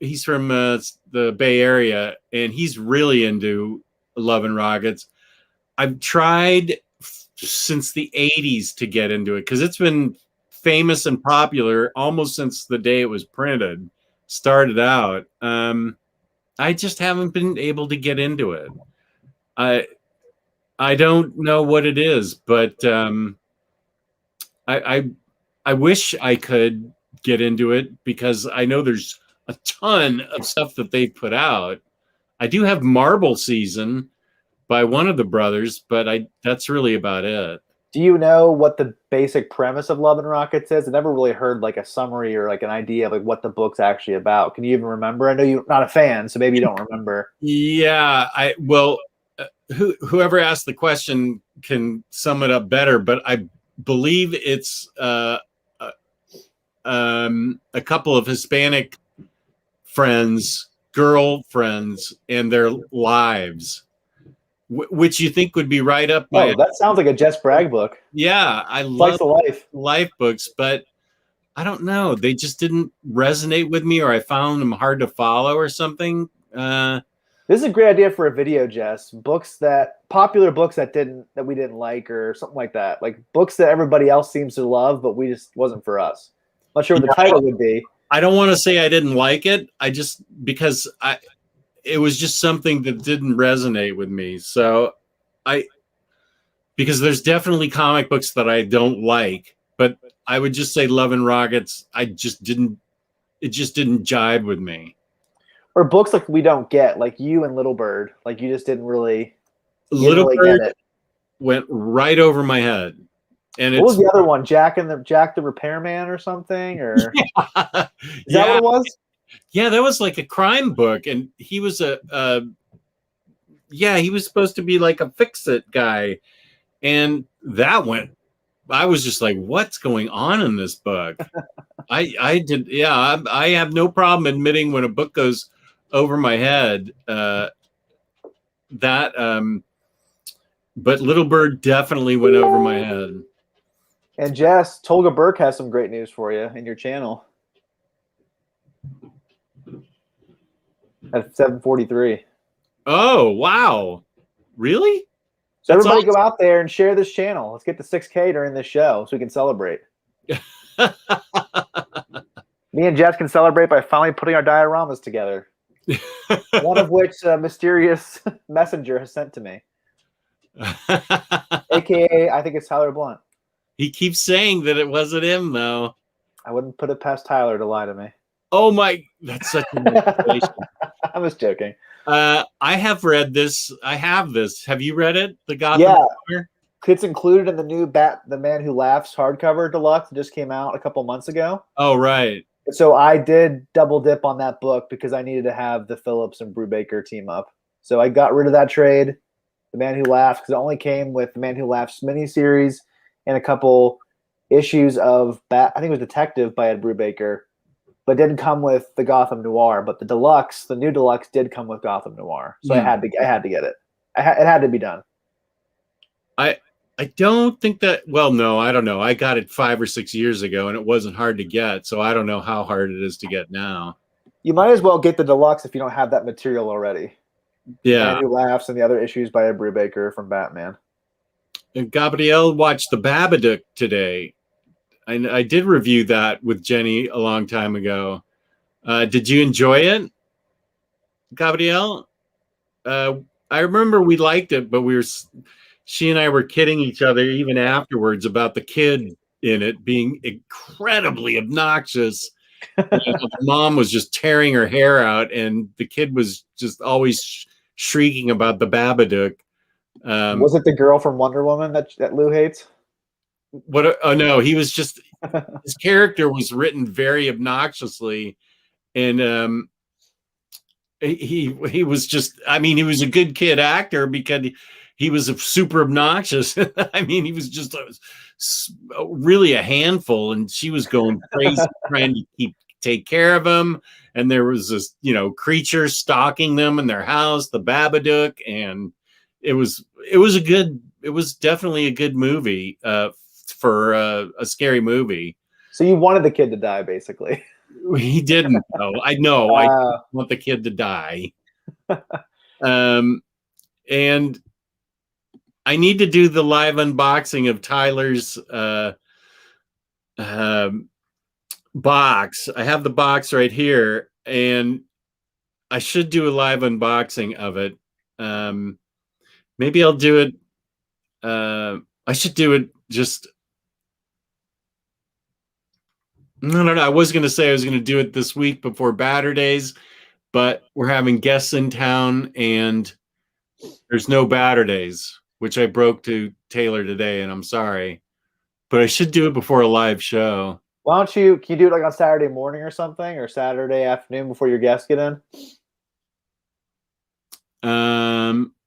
S1: He's from the Bay Area, and he's really into Love and Rockets. I've tried since the 80s to get into it because it's been famous and popular almost since the day it was printed, started out. I just haven't been able to get into it. I don't know what it is, but I wish I could get into it because I know there's a ton of stuff that they've put out. I do have Marble Season by one of the brothers, but that's really about it.
S2: Do you know what the basic premise of Love and Rockets is? I never really heard like a summary or like an idea of like what the book's actually about. Can you even remember? I know you're not a fan, so maybe you don't remember.
S1: Yeah, whoever asked the question can sum it up better, but I believe it's a couple of Hispanic girlfriends, and their lives, which you think would be right up my.
S2: Oh, that sounds like a Jess Bragg book.
S1: Yeah, I love
S2: life
S1: books, but I don't know. They just didn't resonate with me, or I found them hard to follow, or something.
S2: This is a great idea for a video, Jess. Popular books that we didn't like, or something like that. Like books that everybody else seems to love, but we just wasn't for us. Not sure what the title would be.
S1: I don't want to say I didn't like it. Because it was just something that didn't resonate with me. So because there's definitely comic books that I don't like, but I would just say Love and Rockets. It just didn't jive with me.
S2: Or books like we don't get, like you and Little Bird, like you just didn't really.
S1: Little Bird get it. Went right over my head. And
S2: what was the other one? Jack the Repairman or something? Or is that what it was?
S1: Yeah, that was like a crime book, and he was yeah, he was supposed to be like a fix-it guy, and that went. I was just like, what's going on in this book? I did, yeah. I have no problem admitting when a book goes over my head. But Little Bird definitely went over my head.
S2: And Jess, Tolga Burke has some great news for you in your channel. At 7:43.
S1: Oh, wow. Really?
S2: So
S1: That's
S2: everybody
S1: awesome.
S2: go out there and share this channel. Let's get to 6K during this show so we can celebrate. Me and Jess can celebrate by finally putting our dioramas together. One of which a mysterious messenger has sent to me. AKA, I think it's Tyler Blunt.
S1: He keeps saying that it wasn't him, though.
S2: I wouldn't put it past Tyler to lie to me.
S1: Oh, my. That's such a manipulation.
S2: I'm just joking.
S1: I have read this. I have this. Have you read it? The Gotham
S2: Noir? It's included in the new The Man Who Laughs hardcover deluxe that just came out a couple months ago.
S1: Oh, right.
S2: So I did double dip on that book because I needed to have the Phillips and Brubaker team up. So I got rid of that trade, The Man Who Laughs, because it only came with The Man Who Laughs miniseries and a couple issues of I think it was Detective by Ed Brubaker, but didn't come with the Gotham Noir. But the new deluxe did come with Gotham Noir. So I had to get it. It had to be done.
S1: I don't think that, well, no, I don't know. I got it 5 or 6 years ago and it wasn't hard to get. So I don't know how hard it is to get now.
S2: You might as well get the deluxe if you don't have that material already.
S1: Yeah.
S2: Man Who Laughs and the other issues by Ed Brubaker from Batman.
S1: And Gabrielle watched The Babadook today. I did review that with Jenny a long time ago. Did you enjoy it, Gabrielle? I remember we liked it, but she and I were kidding each other even afterwards about the kid in it being incredibly obnoxious. The mom was just tearing her hair out, and the kid was just always shrieking about the Babadook.
S2: Was it the girl from Wonder Woman that Lou hates?
S1: What? Oh no, he was just his character was written very obnoxiously, and he was just. I mean, he was a good kid actor because he was super obnoxious. I mean, he was just really a handful, and she was going crazy trying to take care of him. And there was this, creature stalking them in their house, the Babadook, and it was definitely a good movie for a scary movie.
S2: So you wanted the kid to die, basically.
S1: He didn't, though. I know. I want the kid to die. And I need to do the live unboxing of Tyler's box. I have the box right here, and I should do a live unboxing of it. Maybe I'll do it. I should do it just. No. I was going to say I was going to do it this week before Batter Days, but we're having guests in town, and there's no Batter Days, which I broke to Taylor today, and I'm sorry. But I should do it before a live show.
S2: Why don't can you do it like on Saturday morning or something, or Saturday afternoon before your guests get in?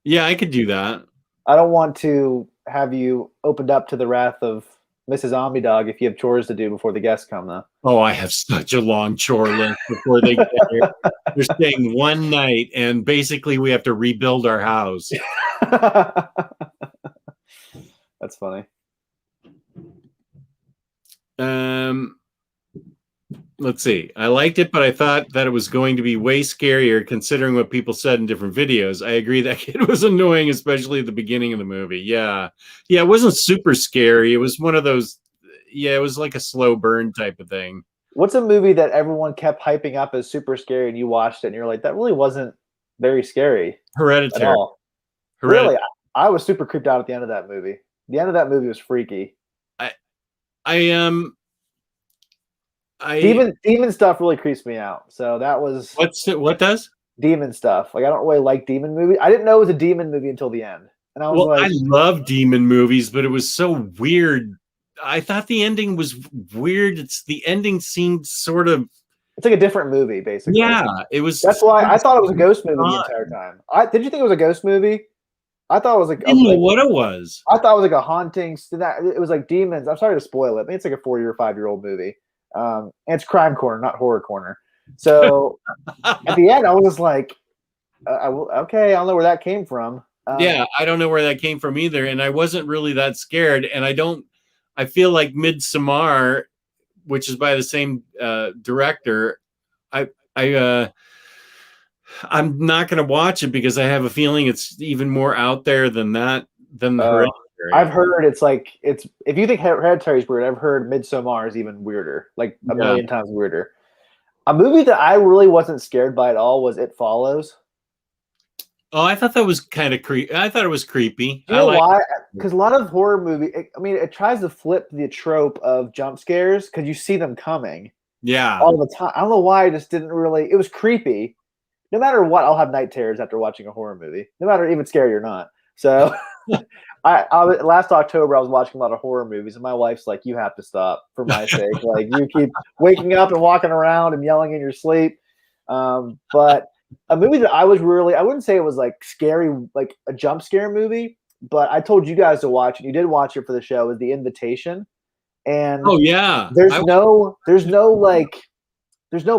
S1: Yeah, I could do that.
S2: I don't want to have you opened up to the wrath of Mrs. Zombie Dog if you have chores to do before the guests come, though.
S1: Oh, I have such a long chore list before they get here. They're staying one night, and basically we have to rebuild our house.
S2: That's funny.
S1: Let's see. I liked it, but I thought that it was going to be way scarier considering what people said in different videos. I agree that kid was annoying, especially at the beginning of the movie. Yeah. Yeah, it wasn't super scary. It was one of those, it was like a slow burn type of thing.
S2: What's a movie that everyone kept hyping up as super scary and you watched it and you're like, that really wasn't very scary?
S1: Hereditary.
S2: At all. Really? I was super creeped out at the end of that movie. The end of that movie was freaky. Demon stuff really creeps me out. So that was
S1: what does?
S2: Demon stuff. Like I don't really like demon movies. I didn't know it was a demon movie until the end. And I was
S1: I love demon movies, but it was so weird. I thought the ending was weird. The ending seemed sort of
S2: It's like a different movie, basically.
S1: Yeah, it was.
S2: That's why I thought it was a ghost movie the entire time. Did you think it was a ghost movie? I thought it was like
S1: I didn't know what it was.
S2: I thought it was like a haunting. It was like demons. I'm sorry to spoil it. I mean, it's like a 4 or 5-year-old movie. And it's Crime Corner, not Horror Corner. So at the end, I was like, okay, I don't know where that came from.
S1: Yeah, I don't know where that came from either, and I wasn't really that scared. And I feel like Midsommar, which is by the same director, I'm not going to watch it because I have a feeling it's even more out there than that Hereditary.
S2: I've heard it's if you think Hereditary is weird, I've heard Midsommar is even weirder, like a million times weirder. A movie that I really wasn't scared by at all was It Follows.
S1: Oh, I thought that was kind of creepy. I thought it was creepy.
S2: You know why? Because a lot of horror movies, it tries to flip the trope of jump scares because you see them coming.
S1: Yeah.
S2: All the time. I don't know why I just didn't really. It was creepy. No matter what, I'll have night terrors after watching a horror movie, no matter if it's scary or not. So, last October I was watching a lot of horror movies, and my wife's like, "You have to stop for my sake. Like, you keep waking up and walking around and yelling in your sleep." But a movie that I wouldn't say it was like scary, like a jump scare movie, but I told you guys to watch it. You did watch it for the show. Is The Invitation, and
S1: oh yeah,
S2: there's no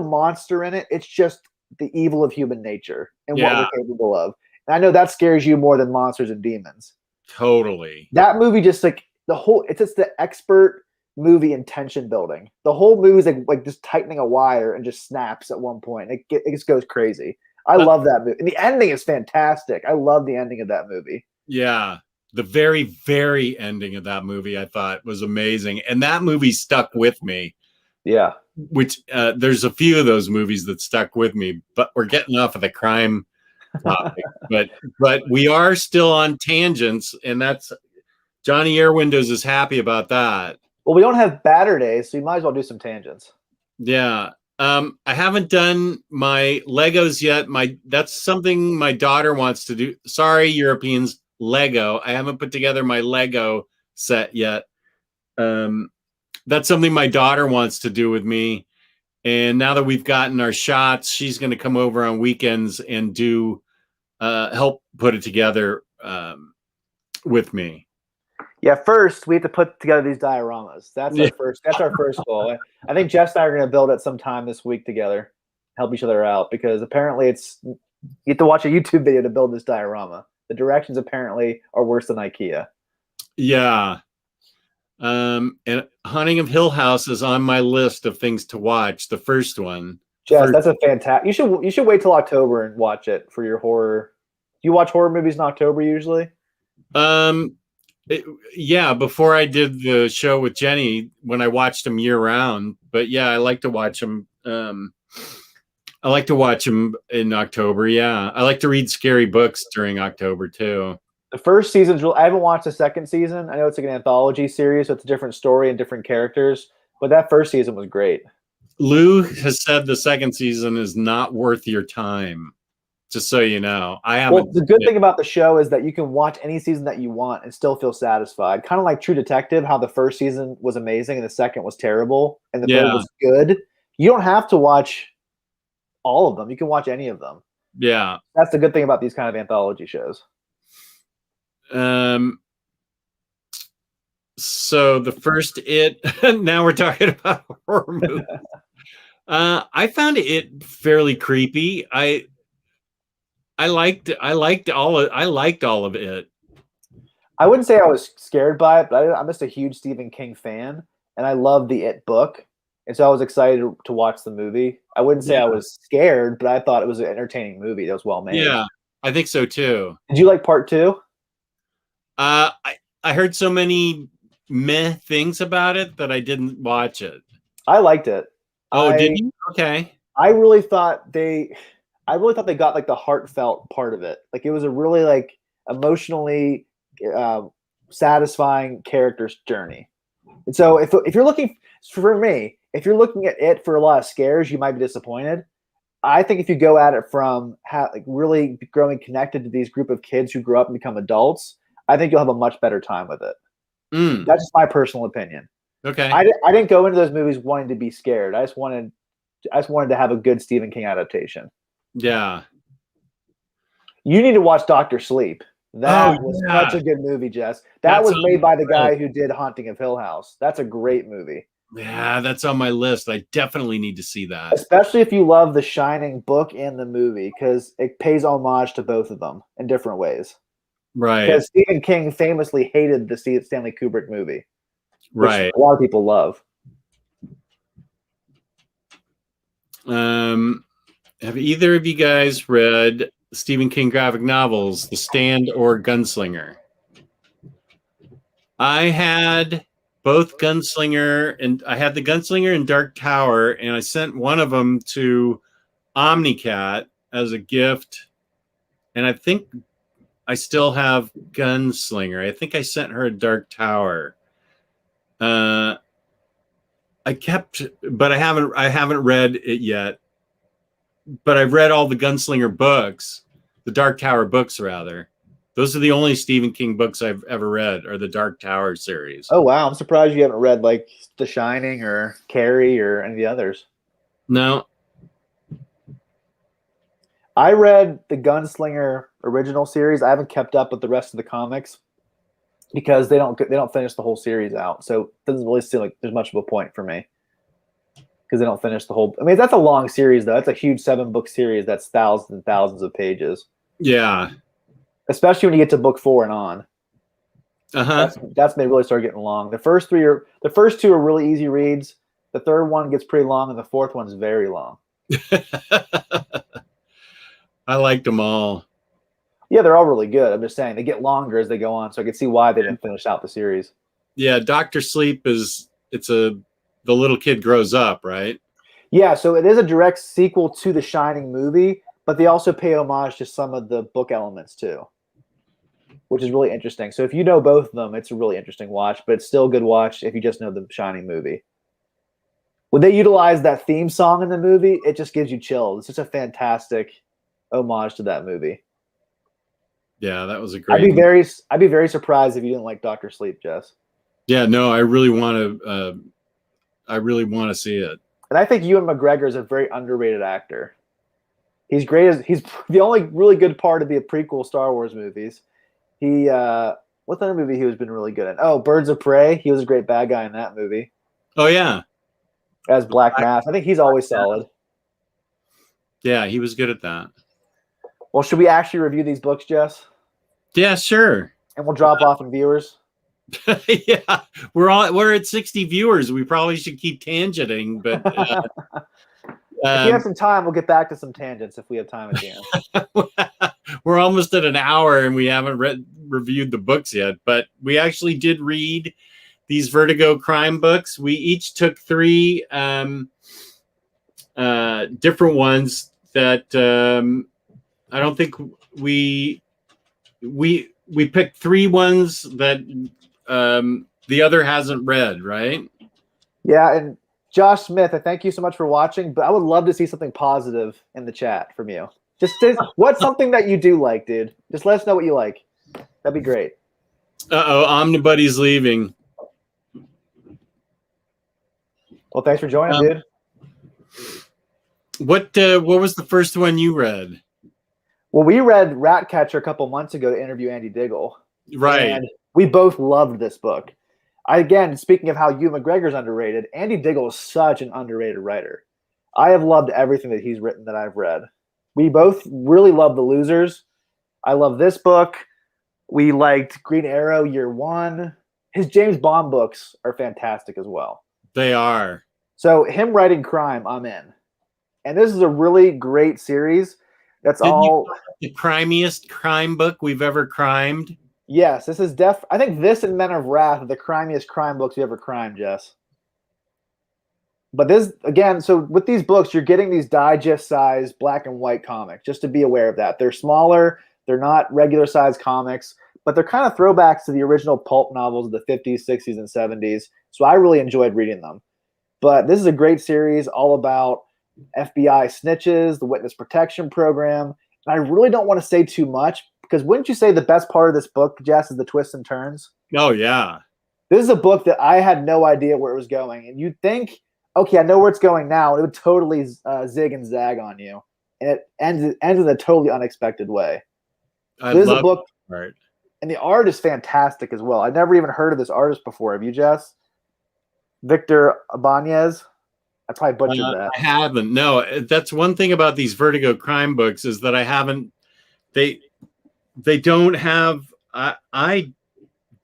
S2: monster in it. It's just the evil of human nature and what we're capable of. And I know that scares you more than monsters and demons.
S1: Totally.
S2: That movie just like it's just the expert movie in tension building. The whole movie is like just tightening a wire and just snaps at one point. It just goes crazy. I love that movie. And the ending is fantastic. I love the ending of that movie.
S1: Yeah. The very, very ending of that movie I thought was amazing. And that movie stuck with me.
S2: Yeah.
S1: Which there's a few of those movies that stuck with me, but we're getting off of the crime topic. but we are still on tangents, and that's Johnny Air Windows is happy about that.
S2: Well, we don't have batter days, so you might as well do some tangents.
S1: Yeah. I haven't done my Legos yet. That's something my daughter wants to do. Sorry, Europeans, Lego. I haven't put together my Lego set yet. That's something my daughter wants to do with me. And now that we've gotten our shots, she's going to come over on weekends and help put it together with me.
S2: Yeah, first we have to put together these dioramas. That's our first goal. I think Jess and I are going to build it sometime this week together, help each other out, because apparently you have to watch a YouTube video to build this diorama. The directions apparently are worse than IKEA.
S1: Yeah. And Haunting of Hill House is on my list of things to watch. The first one.
S2: Jess, that's a fantastic. You should wait till October and watch it for your horror. Do you watch horror movies in October usually?
S1: Yeah, before I did the show with Jenny, when I watched them year round. But yeah, I like to watch them. I like to watch them in October. Yeah, I like to read scary books during October too.
S2: The first season's I haven't watched the second season. I know it's like an anthology series, so it's a different story and different characters. But that first season was great.
S1: Lou has said the second season is not worth your time. Just so you know, I haven't.
S2: Well, the good thing about the show is that you can watch any season that you want and still feel satisfied. Kind of like True Detective, how the first season was amazing and the second was terrible and the third was good. You don't have to watch all of them. You can watch any of them.
S1: Yeah.
S2: That's the good thing about these kind of anthology shows.
S1: So the first now we're talking about horror movies. I found it fairly creepy. I liked all of it. I
S2: wouldn't say I was scared by it, but I'm just a huge Stephen King fan, and I love the It book, and so I was excited to watch the movie. I wouldn't say I was scared, but I thought it was an entertaining movie that was well made.
S1: Yeah, I think so too.
S2: Did you like part 2?
S1: I heard so many meh things about it that I didn't watch it.
S2: I liked it.
S1: Oh, did you? Okay.
S2: I really thought they got like the heartfelt part of it. Like it was a really like emotionally satisfying character's journey. And so if you're looking for me, if you're looking at it for a lot of scares, you might be disappointed. I think if you go at it from really growing connected to these group of kids who grow up and become adults, I think you'll have a much better time with it. That's just my personal opinion.
S1: Okay.
S2: I didn't go into those movies wanting to be scared. I just wanted I just wanted to have a good Stephen King adaptation.
S1: Yeah.
S2: You need to watch Doctor Sleep. That
S1: Oh,
S2: was
S1: yeah.
S2: such a good movie, Jess. That
S1: That's
S2: was
S1: on
S2: made by the
S1: my
S2: guy
S1: list.
S2: who did Haunting of Hill House. That's a great movie.
S1: Yeah, that's on my list. I definitely need to see that.
S2: Especially if you love the Shining book and the movie, because it pays homage to both of them in different ways.
S1: Right.
S2: Because Stephen King famously hated the Stanley Kubrick movie, which
S1: Right.
S2: a lot of people love.
S1: Have either of you guys read Stephen King graphic novels, The Stand or Gunslinger? I had both Gunslinger, and I had the Gunslinger and Dark Tower, and I sent one of them to Omnicat as a gift. And I think I still have Gunslinger. I think I sent her a Dark Tower. I kept, but I haven't read it yet. But I've read all the Gunslinger books, the Dark Tower books, rather. Those are the only Stephen King books I've ever read, are the Dark Tower series.
S2: Oh, wow. I'm surprised you haven't read like The Shining or Carrie or any of the others.
S1: No.
S2: I read the Gunslinger original series. I haven't kept up with the rest of the comics because they don't finish the whole series out. So it doesn't really seem like there's much of a point for me. Because they don't finish the whole. I mean, that's a long series, though. That's a huge 7-book series. That's thousands and thousands of pages.
S1: Yeah.
S2: Especially when you get to book 4 and on.
S1: Uh-huh.
S2: That's when they really start getting long. The first 2 are really easy reads. The third one gets pretty long, and the fourth one's very long.
S1: I liked them all.
S2: Yeah, they're all really good. I'm just saying they get longer as they go on, so I can see why they didn't finish out the series.
S1: Yeah, Dr. Sleep the little kid grows up, right?
S2: Yeah, so it is a direct sequel to the Shining movie, but they also pay homage to some of the book elements too, which is really interesting. So if you know both of them, it's a really interesting watch, but it's still a good watch if you just know the Shining movie. When they utilize that theme song in the movie, it just gives you chills. It's just a fantastic homage to that movie.
S1: Yeah, that was a great.
S2: I'd be very surprised if you didn't like Dr. Sleep, Jess.
S1: Yeah, no, I really want to see it.
S2: And I think Ewan McGregor is a very underrated actor. He's great. He's the only really good part of the prequel Star Wars movies. What other movie he was been really good in? Oh, Birds of Prey. He was a great bad guy in that movie.
S1: Oh yeah,
S2: as Black Mass. I think he's always solid.
S1: Yeah, he was good at that.
S2: Well, should we actually review these books, Jess?
S1: Yeah, sure.
S2: And we'll drop off in viewers.
S1: Yeah, we're at 60 viewers. We probably should keep tangenting, but
S2: if you have some time, we'll get back to some tangents if we have time at the end.
S1: We're almost at an hour and we haven't reviewed the books yet, but we actually did read these Vertigo crime books. We each took 3 different ones that I don't think we picked 3 ones that the other hasn't read, right?
S2: Yeah, and Josh Smith, I thank you so much for watching, but I would love to see something positive in the chat from you. Just what's something that you do like, dude? Just let us know what you like. That'd be great.
S1: Uh-oh, Omnibudy's leaving.
S2: Well, thanks for joining, dude.
S1: What was the first one you read?
S2: Well, we read Ratcatcher a couple months ago to interview Andy Diggle.
S1: Right.
S2: And we both loved this book. Again, speaking of how Ewan McGregor's underrated, Andy Diggle is such an underrated writer. I have loved everything that he's written that I've read. We both really love The Losers. I love this book. We liked Green Arrow Year One. His James Bond books are fantastic as well.
S1: They are.
S2: So him writing crime, I'm in. And this is a really great series. That's
S1: Didn't
S2: all.
S1: The crimiest crime book we've ever crimed.
S2: Yes, this is I think this and Men of Wrath are the crimiest crime books we ever crimed, Jess. But this, again, so with these books, you're getting these digest-sized black and white comics, just to be aware of that. They're smaller, they're not regular-sized comics, but they're kind of throwbacks to the original pulp novels of the 50s, 60s, and 70s. So I really enjoyed reading them. But this is a great series all about FBI snitches, the Witness Protection Program. And I really don't want to say too much, because wouldn't you say the best part of this book, Jess, is the twists and turns?
S1: Oh, yeah.
S2: This is a book that I had no idea where it was going. And you'd think okay, I know where it's going now. It would totally zig and zag on you, and it ends in a totally unexpected way.
S1: I
S2: This is a
S1: love
S2: book,
S1: art.
S2: and the art is fantastic as well. I've never even heard of this artist before. Have you, Jess? Victor Ibanez. I probably butchered that.
S1: I haven't. No, that's one thing about these Vertigo crime books is that I haven't. They don't have. I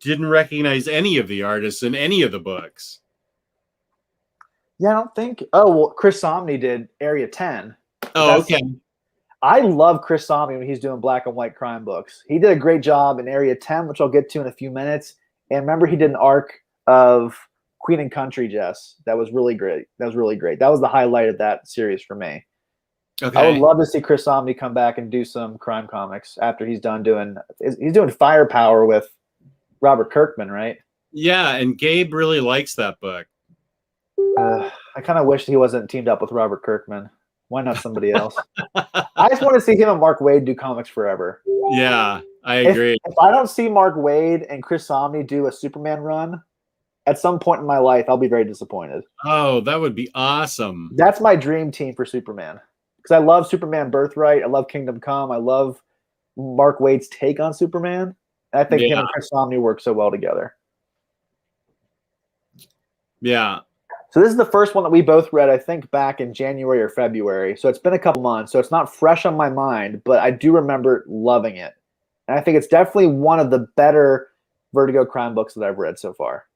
S1: didn't recognize any of the artists in any of the books.
S2: Yeah, I don't think. Oh well, Chris Somney did Area 10.
S1: Oh, okay.
S2: I love Chris Somney when he's doing black and white crime books. He did a great job in Area 10, which I'll get to in a few minutes. And remember, he did an arc of Queen and Country, Jess. That was really great. That was the highlight of that series for me.
S1: Okay.
S2: I would love to see Chris Somney come back and do some crime comics after he's done doing. He's doing Firepower with Robert Kirkman, right?
S1: Yeah, and Gabe really likes that book.
S2: I kind of wish he wasn't teamed up with Robert Kirkman. Why not somebody else? I just want to see him and Mark Waid do comics forever.
S1: Yeah, I agree.
S2: If I don't see Mark Waid and Chris Somney do a Superman run, at some point in my life, I'll be very disappointed.
S1: Oh, that would be awesome.
S2: That's my dream team for Superman. Because I love Superman Birthright. I love Kingdom Come. I love Mark Waid's take on Superman. And I think him and Chris Somney work so well together.
S1: Yeah.
S2: So this is the first one that we both read, I think, back in January or February. So it's been a couple months. So it's not fresh on my mind, but I do remember loving it. And I think it's definitely one of the better Vertigo crime books that I've read so far.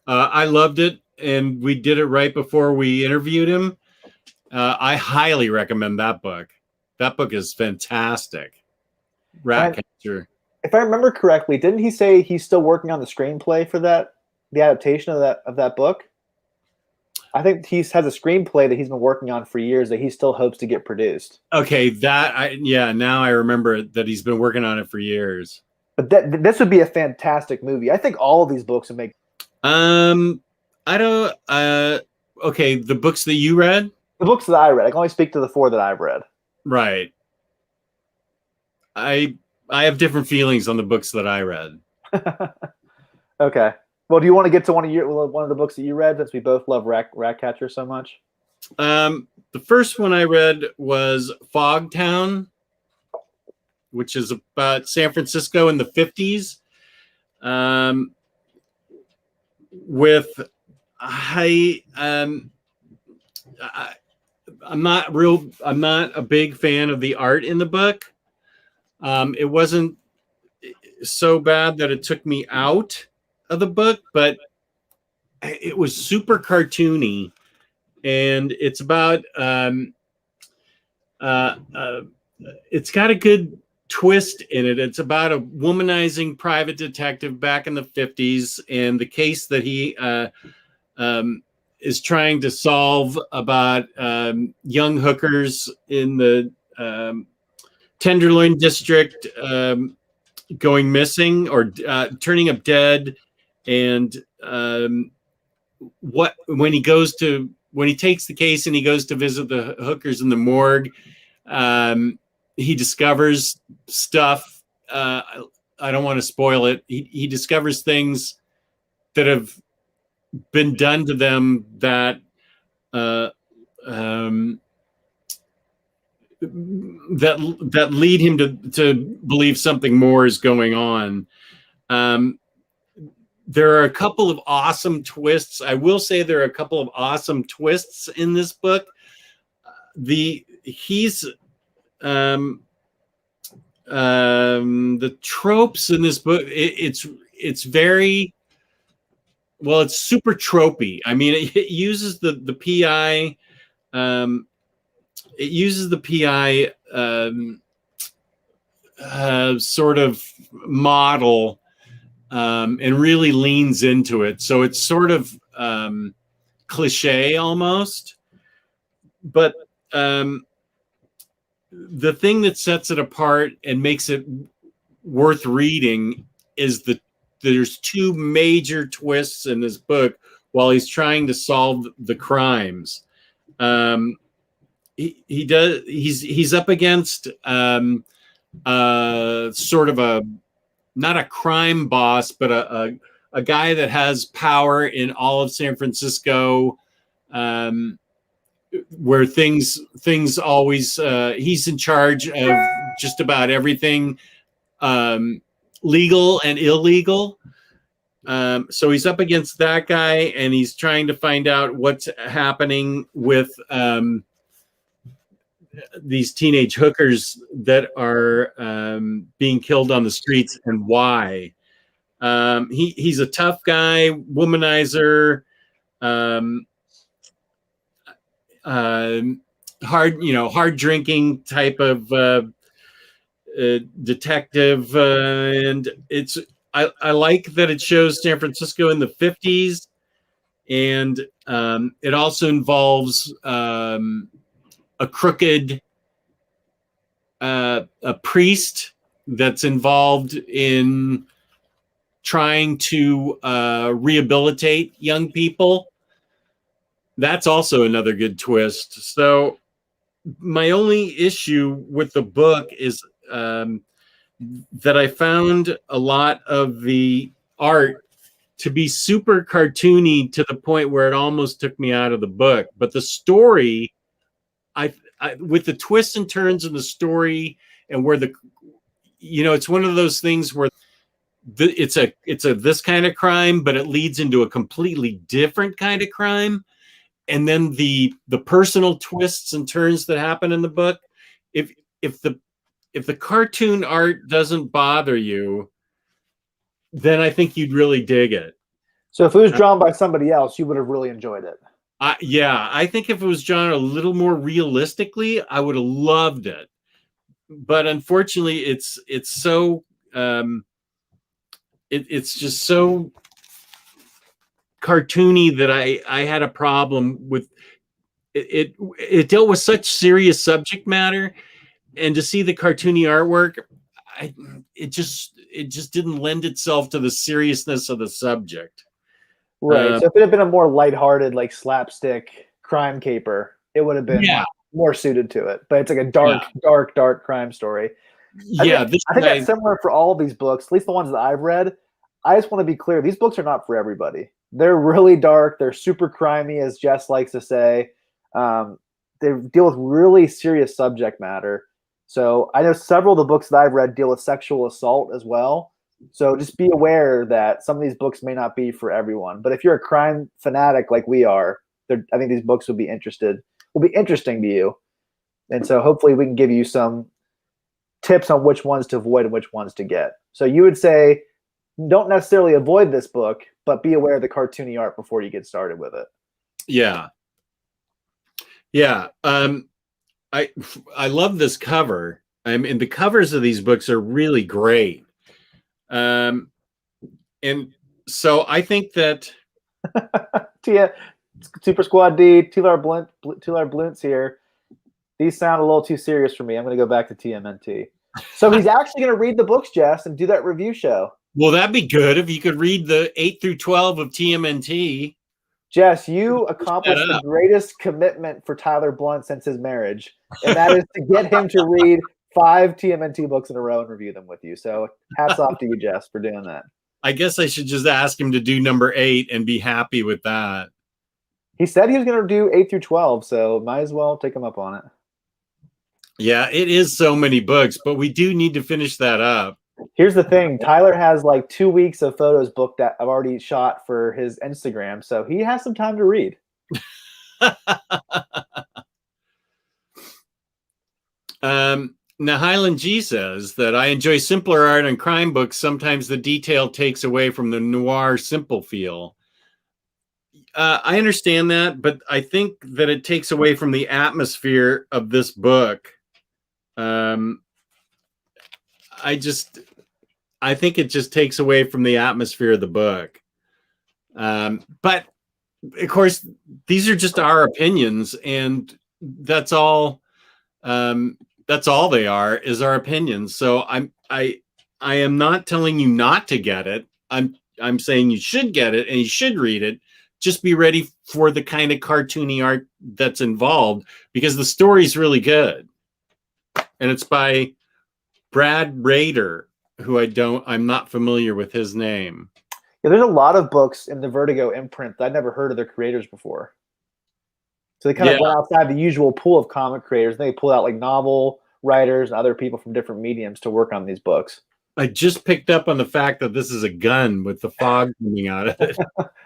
S1: I loved it, and we did it right before we interviewed him. I highly recommend that book. That book is fantastic. Ratcatcher.
S2: If I remember correctly, didn't he say he's still working on the screenplay for that, the adaptation of that book? I think he has a screenplay that he's been working on for years that he still hopes to get produced.
S1: Okay, now I remember that he's been working on it for years.
S2: But this would be a fantastic movie. I think all of these books would make.
S1: I don't. Okay, the books that you read.
S2: The books that I read. I can only speak to the 4 that I've read.
S1: Right. I have different feelings on the books that I read.
S2: Okay. Well, do you want to get to one of the books that you read, since we both love Ratcatcher so much?
S1: The first one I read was Fogtown, which is about San Francisco in the 50s. I'm not a big fan of the art in the book. It wasn't so bad that it took me out of the book, but it was super cartoony, and it's about it's got a good twist in it. It's about a womanizing private detective back in the 50s, and the case that he is trying to solve about young hookers in the Tenderloin district going missing or turning up dead. And when he takes the case and he goes to visit the hookers in the morgue, he discovers stuff. I don't want to spoil it. He discovers things that have been done to them that that lead him to believe something more is going on. There are a couple of awesome twists. I will say there are a couple of awesome twists in this book. The tropes in this book, it's very well, it's super tropey. I mean, it uses the PI. It uses the PI sort of model and really leans into it. So it's sort of cliche almost. But the thing that sets it apart and makes it worth reading is there's 2 major twists in this book while he's trying to solve the crimes. He's up against sort of not a crime boss, but a guy that has power in all of San Francisco, where things always he's in charge of just about everything, legal and illegal. So he's up against that guy, and he's trying to find out what's happening with these teenage hookers that are being killed on the streets and why. He's a tough guy, womanizer, hard drinking type of detective, and I like that it shows San Francisco in the 50s, and it also involves a crooked a priest that's involved in trying to rehabilitate young people. That's also another good twist. So my only issue with the book is that I found a lot of the art to be super cartoony to the point where it almost took me out of the book. But the story, I with the twists and turns in the story, and where it's one of those things where it's a this kind of crime, but it leads into a completely different kind of crime. And then the personal twists and turns that happen in the book, if the cartoon art doesn't bother you, then I think you'd really dig it.
S2: So if it was drawn by somebody else, you would have really enjoyed it.
S1: I think if it was drawn a little more realistically, I would have loved it. But unfortunately, it's so it's just so cartoony that I had a problem with it. It dealt with such serious subject matter, and to see the cartoony artwork, it just didn't lend itself to the seriousness of the subject.
S2: Right. So if it had been a more lighthearted, like slapstick crime caper, it would have been more suited to it. But it's like a dark crime story. I think that's similar for all of these books, at least the ones that I've read. I just want to be clear. These books are not for everybody. They're really dark. They're super crimey, as Jess likes to say. They deal with really serious subject matter. So I know several of the books that I've read deal with sexual assault as well. So just be aware that some of these books may not be for everyone. But if you're a crime fanatic like we are, I think these books will be interesting to you. And so hopefully we can give you some tips on which ones to avoid and which ones to get. So you would say, don't necessarily avoid this book, but be aware of the cartoony art before you get started with it.
S1: Yeah. Yeah. I love this cover. I mean, the covers of these books are really great. And so I think that
S2: Super Squad D, Tular Blunts here. These sound a little too serious for me. I'm going to go back to TMNT. So he's actually going to read the books, Jess, and do that review show.
S1: Well, that'd be good if you could read the 8 through 12 of TMNT.
S2: Jess, you accomplished the greatest commitment for Tyler Blunt since his marriage, and that is to get him to read 5 TMNT books in a row and review them with you. So hats off to you, Jess, for doing that.
S1: I guess I should just ask him to do number 8 and be happy with that.
S2: He said he was going to do 8 through 12, so might as well take him up on it.
S1: Yeah, it is so many books, but we do need to finish that up.
S2: Here's the thing. Tyler has like 2 weeks of photos booked that I've already shot for his Instagram, so he has some time to read.
S1: Now, Highland G says that I enjoy simpler art and crime books. Sometimes the detail takes away from the noir simple feel. I understand that, but I think that it takes away from the atmosphere of this book. I think it just takes away from the atmosphere of the book. But of course, these are just our opinions, and that's all. That's all they are, is our opinions. So I am not telling you not to get it. I'm saying you should get it and you should read it. Just be ready for the kind of cartoony art that's involved, because the story's really good. And it's by Brad Rader, who I'm not familiar with his name.
S2: Yeah, there's a lot of books in the Vertigo imprint that I'd never heard of their creators before. So they kind
S1: Yeah,
S2: of went outside the usual pool of comic creators. They pulled out like novel writers and other people from different mediums to work on these books.
S1: I just picked up on the fact that this is a gun with the fog coming out of it.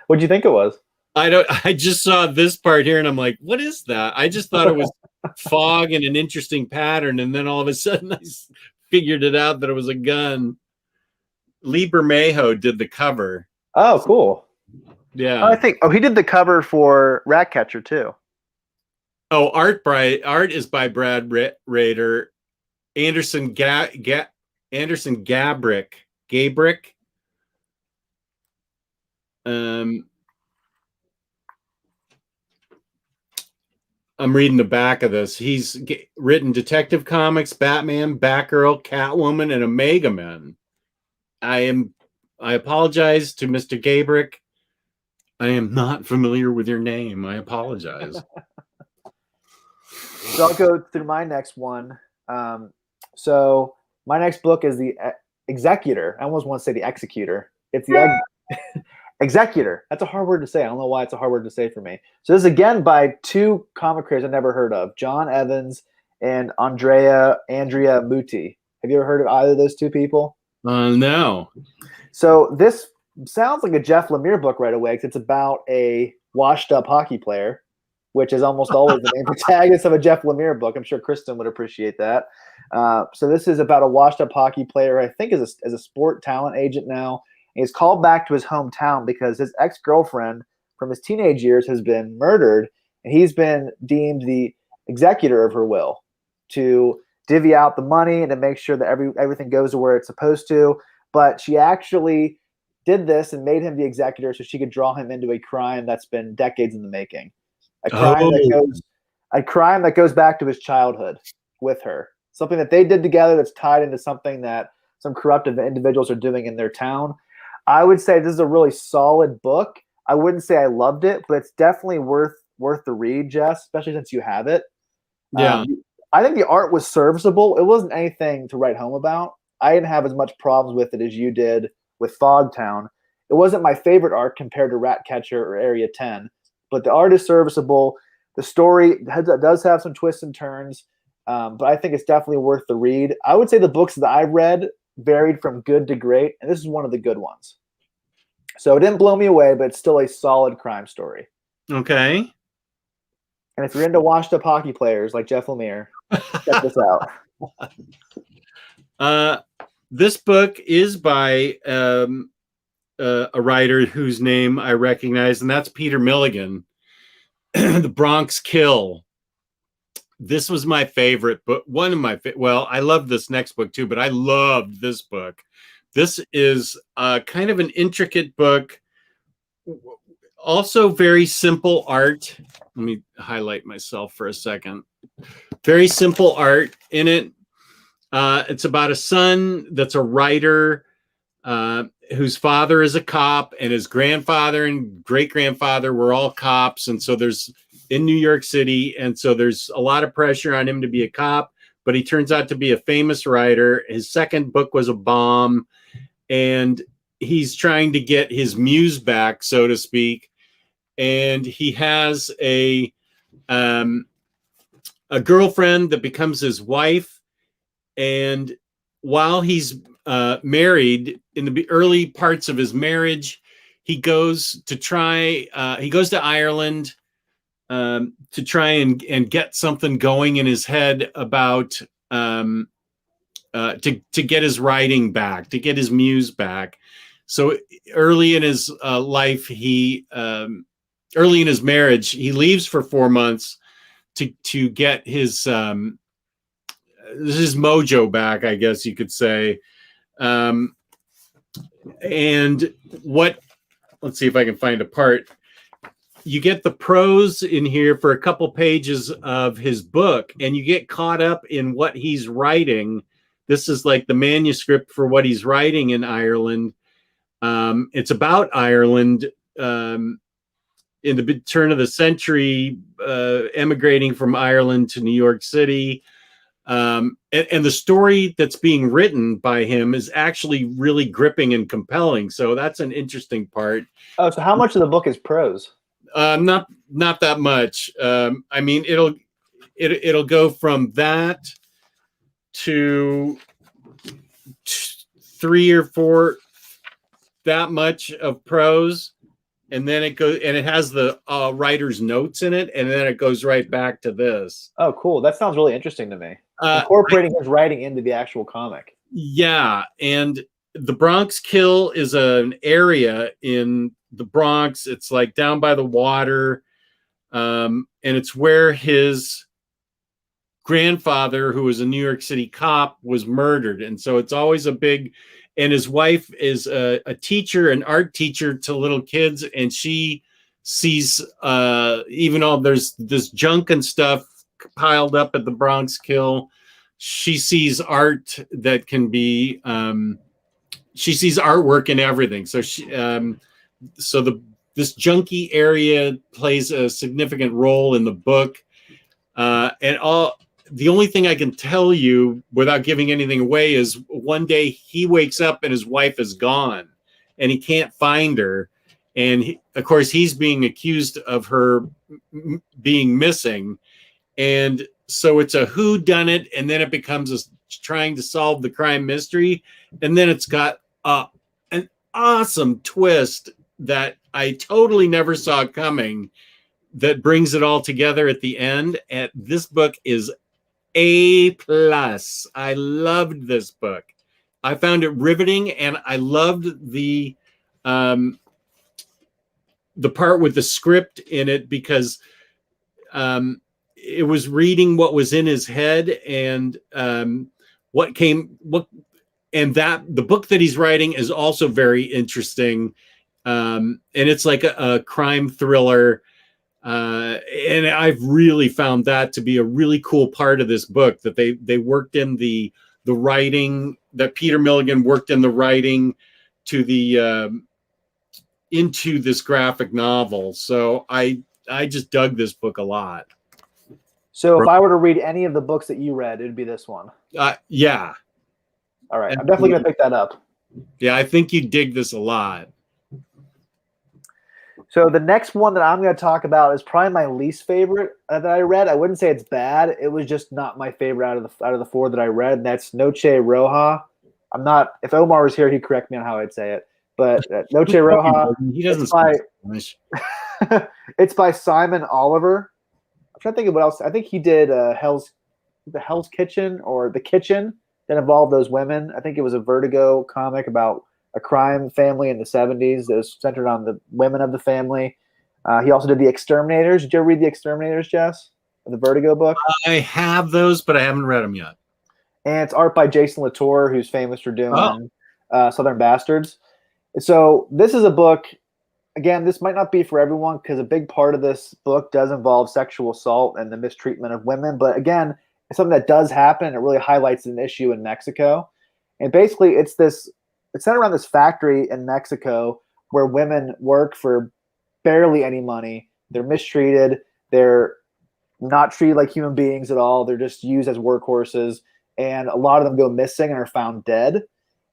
S2: What do you think it was?
S1: I just saw this part here and I'm like, what is that? I just thought it was fog and an interesting pattern. And then all of a sudden I figured it out that it was a gun. Lee Bermejo did the cover.
S2: Oh, cool.
S1: Yeah.
S2: Oh, I think. Oh, he did the cover for Ratcatcher too.
S1: Oh, art is by Brad Rader. Anderson Gabrick. I'm reading the back of this. He's written Detective Comics, Batman, Batgirl, Catwoman, and Omega Men. I apologize to Mr. Gabrick. I am not familiar with your name. I apologize.
S2: So I'll go through my next one. So my next book is the Executor. I almost want to say the Executor. It's the Executor. That's a hard word to say. I don't know why it's a hard word to say for me. So this is again by two comic creators I've never heard of, John Evans and Andrea Muti. Have you ever heard of either of those two people?
S1: No.
S2: So this sounds like a Jeff Lemire book right away because it's about a washed-up hockey player, which is almost always the main protagonist of a Jeff Lemire book. I'm sure Kristen would appreciate that. So this is about a washed-up hockey player, I think is a sport talent agent now. And he's called back to his hometown because his ex-girlfriend from his teenage years has been murdered, and he's been deemed the executor of her will to divvy out the money and to make sure that everything goes to where it's supposed to. But she actually did this and made him the executor so she could draw him into a crime that's been decades in the making. A crime that goes back to his childhood with her. Something that they did together that's tied into something that some corruptive individuals are doing in their town. I would say this is a really solid book. I wouldn't say I loved it, but it's definitely worth the read, Jess, especially since you have it.
S1: Yeah.
S2: I think the art was serviceable. It wasn't anything to write home about. I didn't have as much problems with it as you did with Fogtown. It wasn't my favorite art compared to Ratcatcher or Area 10, but the art is serviceable. The story does have some twists and turns, but I think it's definitely worth the read. I would say the books that I read varied from good to great, and this is one of the good ones. So it didn't blow me away, but it's still a solid crime story.
S1: Okay.
S2: And if you're into washed-up hockey players like Jeff Lemire, check this out.
S1: This book is by a writer whose name I recognize, and that's Peter Milligan. The Bronx Kill. This was my favorite book. One of my well, I love this next book too, but I loved this book. This is kind of an intricate book. Also very simple art. Let me highlight myself for a second. Very simple art in it. It's about a son that's a writer whose father is a cop, and his grandfather and great-grandfather were all cops. And so there's in New York City. And so there's a lot of pressure on him to be a cop, but he turns out to be a famous writer. His second book was a bomb, and he's trying to get his muse back, so to speak. And he has a girlfriend that becomes his wife. And while he's married, in the early parts of his marriage, he goes to Ireland to try and get something going in his head about to get his writing back, to get his muse back. So early in his life, early in his marriage, he leaves for 4 months to get his mojo back, I guess you could say. And let's see if I can find a part. You get the prose in here for a couple pages of his book, and you get caught up in what he's writing. This is like the manuscript for what he's writing in Ireland. It's about Ireland in the turn of the century, emigrating from Ireland to New York City. And the story that's being written by him is actually really gripping and compelling. So that's an interesting part.
S2: Oh, so how much of the book is prose?
S1: Not that much. I mean, it'll go from that to 3 or 4, that much of prose, and then it goes, and it has the writer's notes in it, and then it goes right back to this.
S2: Oh, cool. That sounds really interesting to me. Incorporating his writing into the actual comic.
S1: Yeah, and the Bronx Kill is an area in the Bronx. It's like down by the water, and it's where his grandfather, who was a New York City cop, was murdered. And so it's always a big, and his wife is a teacher, an art teacher to little kids, and she sees even though there's this junk and stuff piled up at the Bronx Kill, she sees art that can be she sees artwork in everything. So this junky area plays a significant role in the book. The only thing I can tell you without giving anything away is one day he wakes up and his wife is gone and he can't find her. And of course, he's being accused of her being missing. And so it's a whodunit, and then it becomes trying to solve the crime mystery. And then it's got an awesome twist that I totally never saw coming that brings it all together at the end. And this book is A+. I loved this book. I found it riveting, and I loved the part with the script in it, because it was reading what was in his head and the book that he's writing is also very interesting. And it's like a crime thriller. And I've really found that to be a really cool part of this book, that they worked in the writing, that Peter Milligan worked in the writing to the into this graphic novel. So I just dug this book a lot.
S2: So if I were to read any of the books that you read, it'd be this one.
S1: Yeah.
S2: All right. I'm definitely going to pick that up.
S1: Yeah, I think you dig this a lot.
S2: So the next one that I'm going to talk about is probably my least favorite that I read. I wouldn't say it's bad. It was just not my favorite out of the 4 that I read, and that's Noche Roja. I'm not. If Omar was here, he'd correct me on how I'd say it. But Noche Roja.
S1: He doesn't speak English.
S2: It's by Simon Oliver. I'm trying to think of what else. I think he did Hell's Kitchen, or The Kitchen, that involved those women. I think it was a Vertigo comic about a crime family in the 70s that was centered on the women of the family. He also did The Exterminators. Did you ever read The Exterminators, Jess? The Vertigo book?
S1: I have those, but I haven't read them yet.
S2: And it's art by Jason Latour, who's famous for doing Southern Bastards. So this is a book. Again, this might not be for everyone, because a big part of this book does involve sexual assault and the mistreatment of women. But again, it's something that does happen. It really highlights an issue in Mexico. And basically, it's centered around this factory in Mexico where women work for barely any money. They're mistreated. They're not treated like human beings at all. They're just used as workhorses. And a lot of them go missing and are found dead.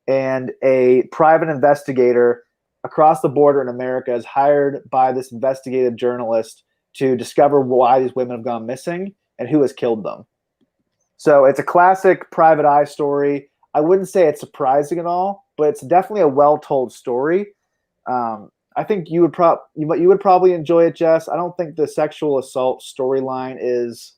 S2: And a private investigator across the border in America is hired by this investigative journalist to discover why these women have gone missing and who has killed them. So it's a classic private eye story. I wouldn't say it's surprising at all, but it's definitely a well-told story. I think you would probably enjoy it, Jess. I don't think the sexual assault storyline it's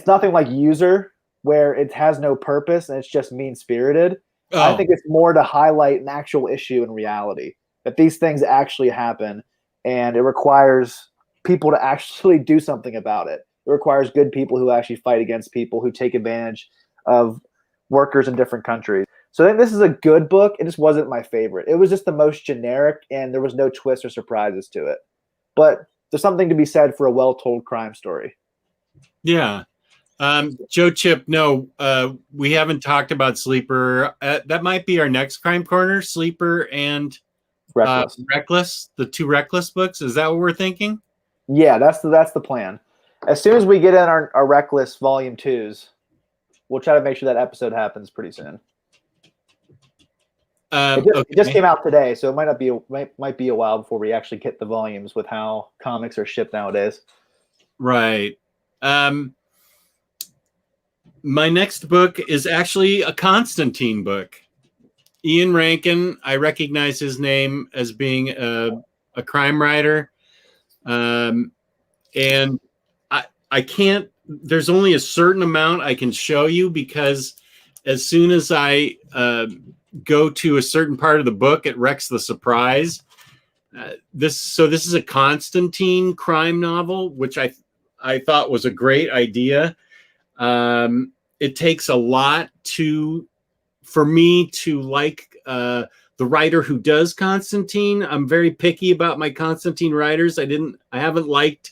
S2: nothing like User, where it has no purpose and it's just mean-spirited. Oh. I think it's more to highlight an actual issue in reality, that these things actually happen, and it requires people to actually do something about it. It requires good people who actually fight against people who take advantage of workers in different countries. So I think this is a good book. It just wasn't my favorite. It was just the most generic, and there was no twists or surprises to it. But there's something to be said for a well-told crime story.
S1: Yeah. Joe Chip, no, we haven't talked about Sleeper. That might be our next crime corner, Sleeper and Reckless, the 2 Reckless books. Is that what we're thinking?
S2: Yeah, that's the plan. As soon as we get in our Reckless volume 2s, we'll try to make sure that episode happens pretty soon.
S1: Okay.
S2: It just came out today, so it might be a while before we actually get the volumes with how comics are shipped nowadays.
S1: Right. My next book is actually a Constantine book. Ian Rankin, I recognize his name as being a crime writer. And I can't, there's only a certain amount I can show you, because as soon as I go to a certain part of the book, it wrecks the surprise. This is a Constantine crime novel, which I thought was a great idea. It takes a lot for me to like the writer who does Constantine. I'm very picky about my Constantine writers. I haven't liked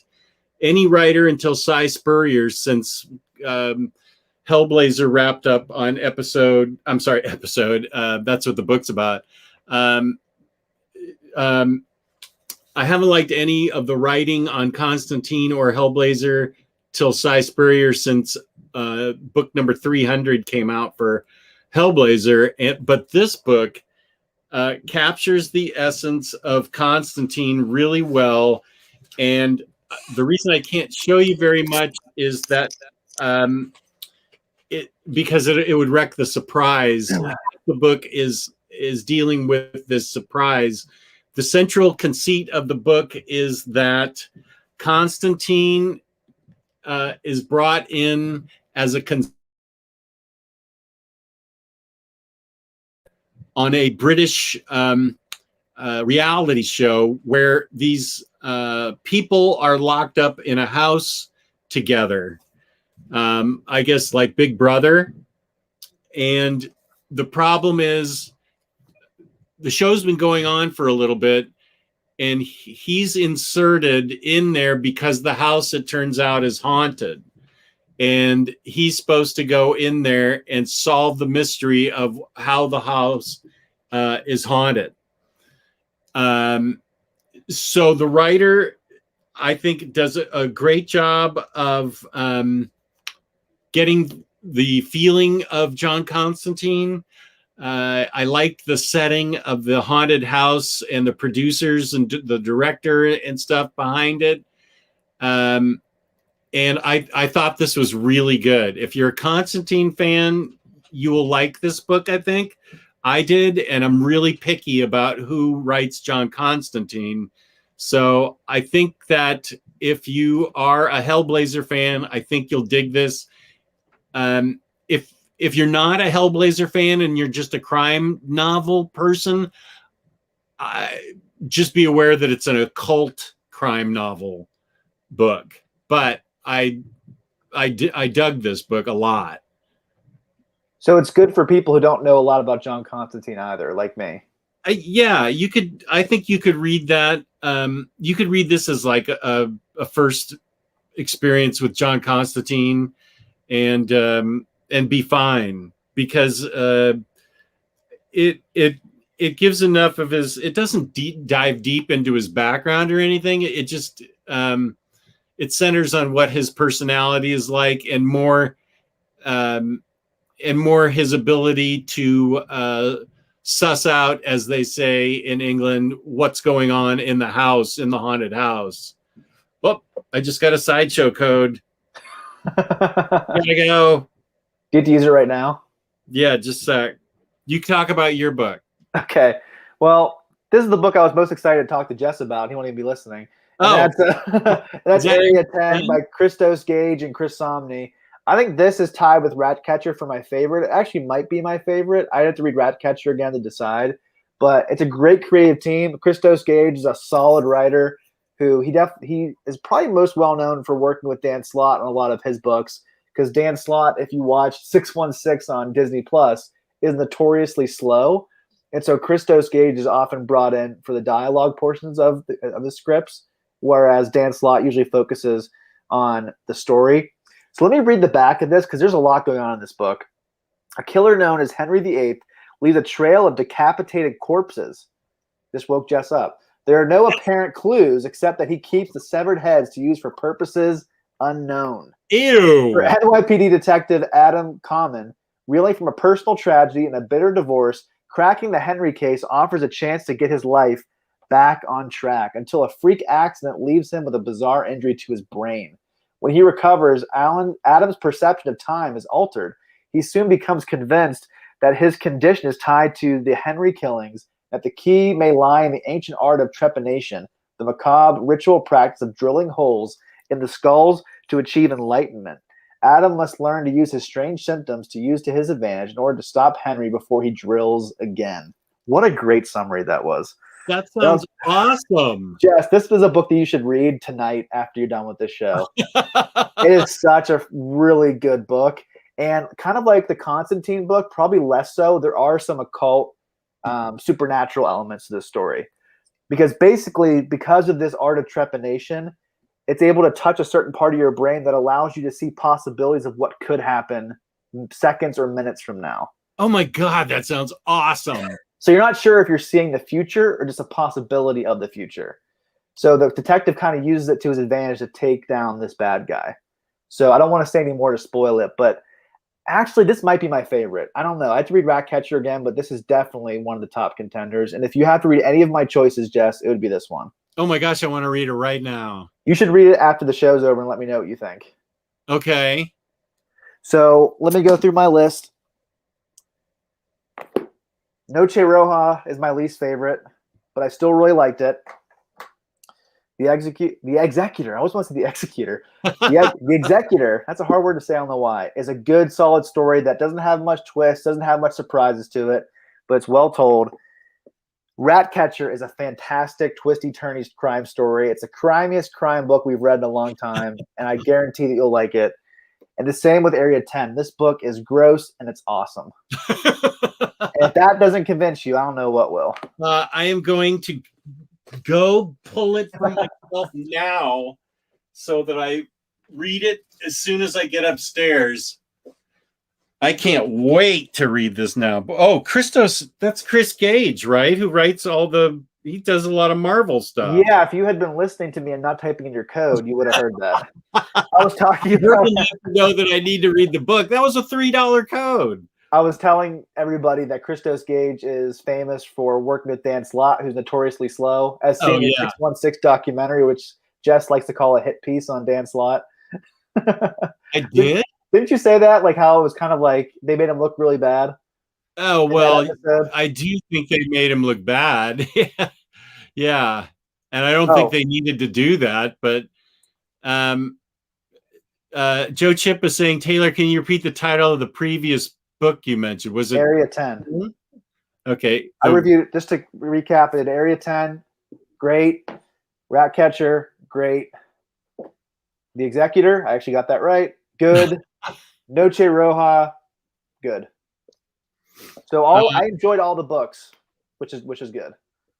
S1: any writer until Cy Spurrier, since Hellblazer wrapped up on episode. That's what the book's about. I haven't liked any of the writing on Constantine or Hellblazer till Cy Spurrier, since book number 300 came out for Hellblazer. But this book captures the essence of Constantine really well. And the reason I can't show you very much is that because it would wreck the surprise. The book is dealing with this surprise. The central conceit of the book is that Constantine is brought in as on a British reality show where these people are locked up in a house together. I guess like Big Brother. And the problem is the show's been going on for a little bit, and he's inserted in there because the house, it turns out, is haunted. And he's supposed to go in there and solve the mystery of how the house is haunted. So the writer, I think, does a great job of getting the feeling of John Constantine. I like the setting of the haunted house and the producers and the director and stuff behind it. And I thought this was really good. If you're a Constantine fan, you will like this book, I think. I did, and I'm really picky about who writes John Constantine. So I think that if you are a Hellblazer fan, I think you'll dig this. If you're not a Hellblazer fan and you're just a crime novel person, just be aware that it's an occult crime novel book. But I dug this book a lot.
S2: So it's good for people who don't know a lot about John Constantine either, like me.
S1: I think you could read that. You could read this as like a first experience with John Constantine, and be fine, because it gives enough of his. It doesn't dive deep into his background or anything. It just it centers on what his personality is like, and more his ability to suss out, as they say in England, what's going on in the house, in the haunted house. Well, I just got a sideshow code. Gotta go.
S2: Get to use it right now?
S1: Yeah, just a sec. You talk about your book.
S2: Okay. Well, this is the book I was most excited to talk to Jess about. He won't even be listening. And that's Area 10 by Christos Gage and Chris Somney. I think this is tied with Ratcatcher for my favorite. It actually might be my favorite. I'd have to read Ratcatcher again to decide. But it's a great creative team. Christos Gage is a solid writer who he is probably most well known for working with Dan Slott on a lot of his books, because Dan Slott, if you watch 616 on Disney Plus, is notoriously slow. And so Christos Gage is often brought in for the dialogue portions of the scripts, whereas Dan Slott usually focuses on the story. So let me read the back of this, because there's a lot going on in this book. A killer known as Henry VIII leaves a trail of decapitated corpses. This woke Jess up. There are no apparent clues except that he keeps the severed heads to use for purposes unknown.
S1: Ew.
S2: For NYPD detective Adam Common, reeling from a personal tragedy and a bitter divorce, cracking the Henry case offers a chance to get his life back on track until a freak accident leaves him with a bizarre injury to his brain. When he recovers, Adam's perception of time is altered. He soon becomes convinced that his condition is tied to the Henry killings, that the key may lie in the ancient art of trepanation, the macabre ritual practice of drilling holes in the skulls to achieve enlightenment. Adam must learn to use his strange symptoms to use to his advantage in order to stop Henry before he drills again. What a great summary that was.
S1: That sounds awesome.
S2: Jess, this is a book that you should read tonight after you're done with this show. It is such a really good book. And kind of like the Constantine book, probably less so. There are some occult, supernatural elements to this story. Because basically, because of this art of trepanation, it's able to touch a certain part of your brain that allows you to see possibilities of what could happen seconds or minutes from now.
S1: Oh my God, that sounds awesome.
S2: So you're not sure if you're seeing the future or just a possibility of the future. So the detective kind of uses it to his advantage to take down this bad guy. So I don't want to say any more to spoil it, but actually this might be my favorite. I don't know. I have to read Ratcatcher again, but this is definitely one of the top contenders. And if you have to read any of my choices, Jess, it would be this one.
S1: Oh my gosh, I want to read it right now.
S2: You should read it after the show's over and let me know what you think.
S1: Okay.
S2: So let me go through my list. Noche Roja is my least favorite, but I still really liked it. The Executor. I always want to say The Executor. The Executor, that's a hard word to say, I don't know why, is a good, solid story that doesn't have much twist, doesn't have much surprises to it, but it's well told. Ratcatcher is a fantastic, twisty-turny crime story. It's the crimiest crime book we've read in a long time, and I guarantee that you'll like it. And the same with Area 10. This book is gross, and it's awesome. And if that doesn't convince you, I don't know what will.
S1: I am going to go pull it from myself now so that I read it as soon as I get upstairs. I can't wait to read this now. Oh, Christos, that's Chris Gage, right? Who writes he does a lot of Marvel stuff.
S2: Yeah, if you had been listening to me and not typing in your code, you would have heard that. I was talking about
S1: know that I need to read the book. That was a $3 code.
S2: I was telling everybody that Christos Gage is famous for working with Dan Slott, who's notoriously slow, as seen in the 616 documentary, which Jess likes to call a hit piece on Dan Slott.
S1: I did?
S2: Didn't you say that? Like how it was kind of like they made him look really bad?
S1: Oh, well, I do think they made him look bad. Yeah. And I don't think they needed to do that. But Joe Chip is saying, Taylor, can you repeat the title of the previous book you mentioned? Was it
S2: Area 10?
S1: Okay.
S2: I reviewed, just to recap it, Area 10, great. Ratcatcher, great. The Executor, I actually got that right. Good. Noche Roja, good. So I enjoyed all the books, which is good.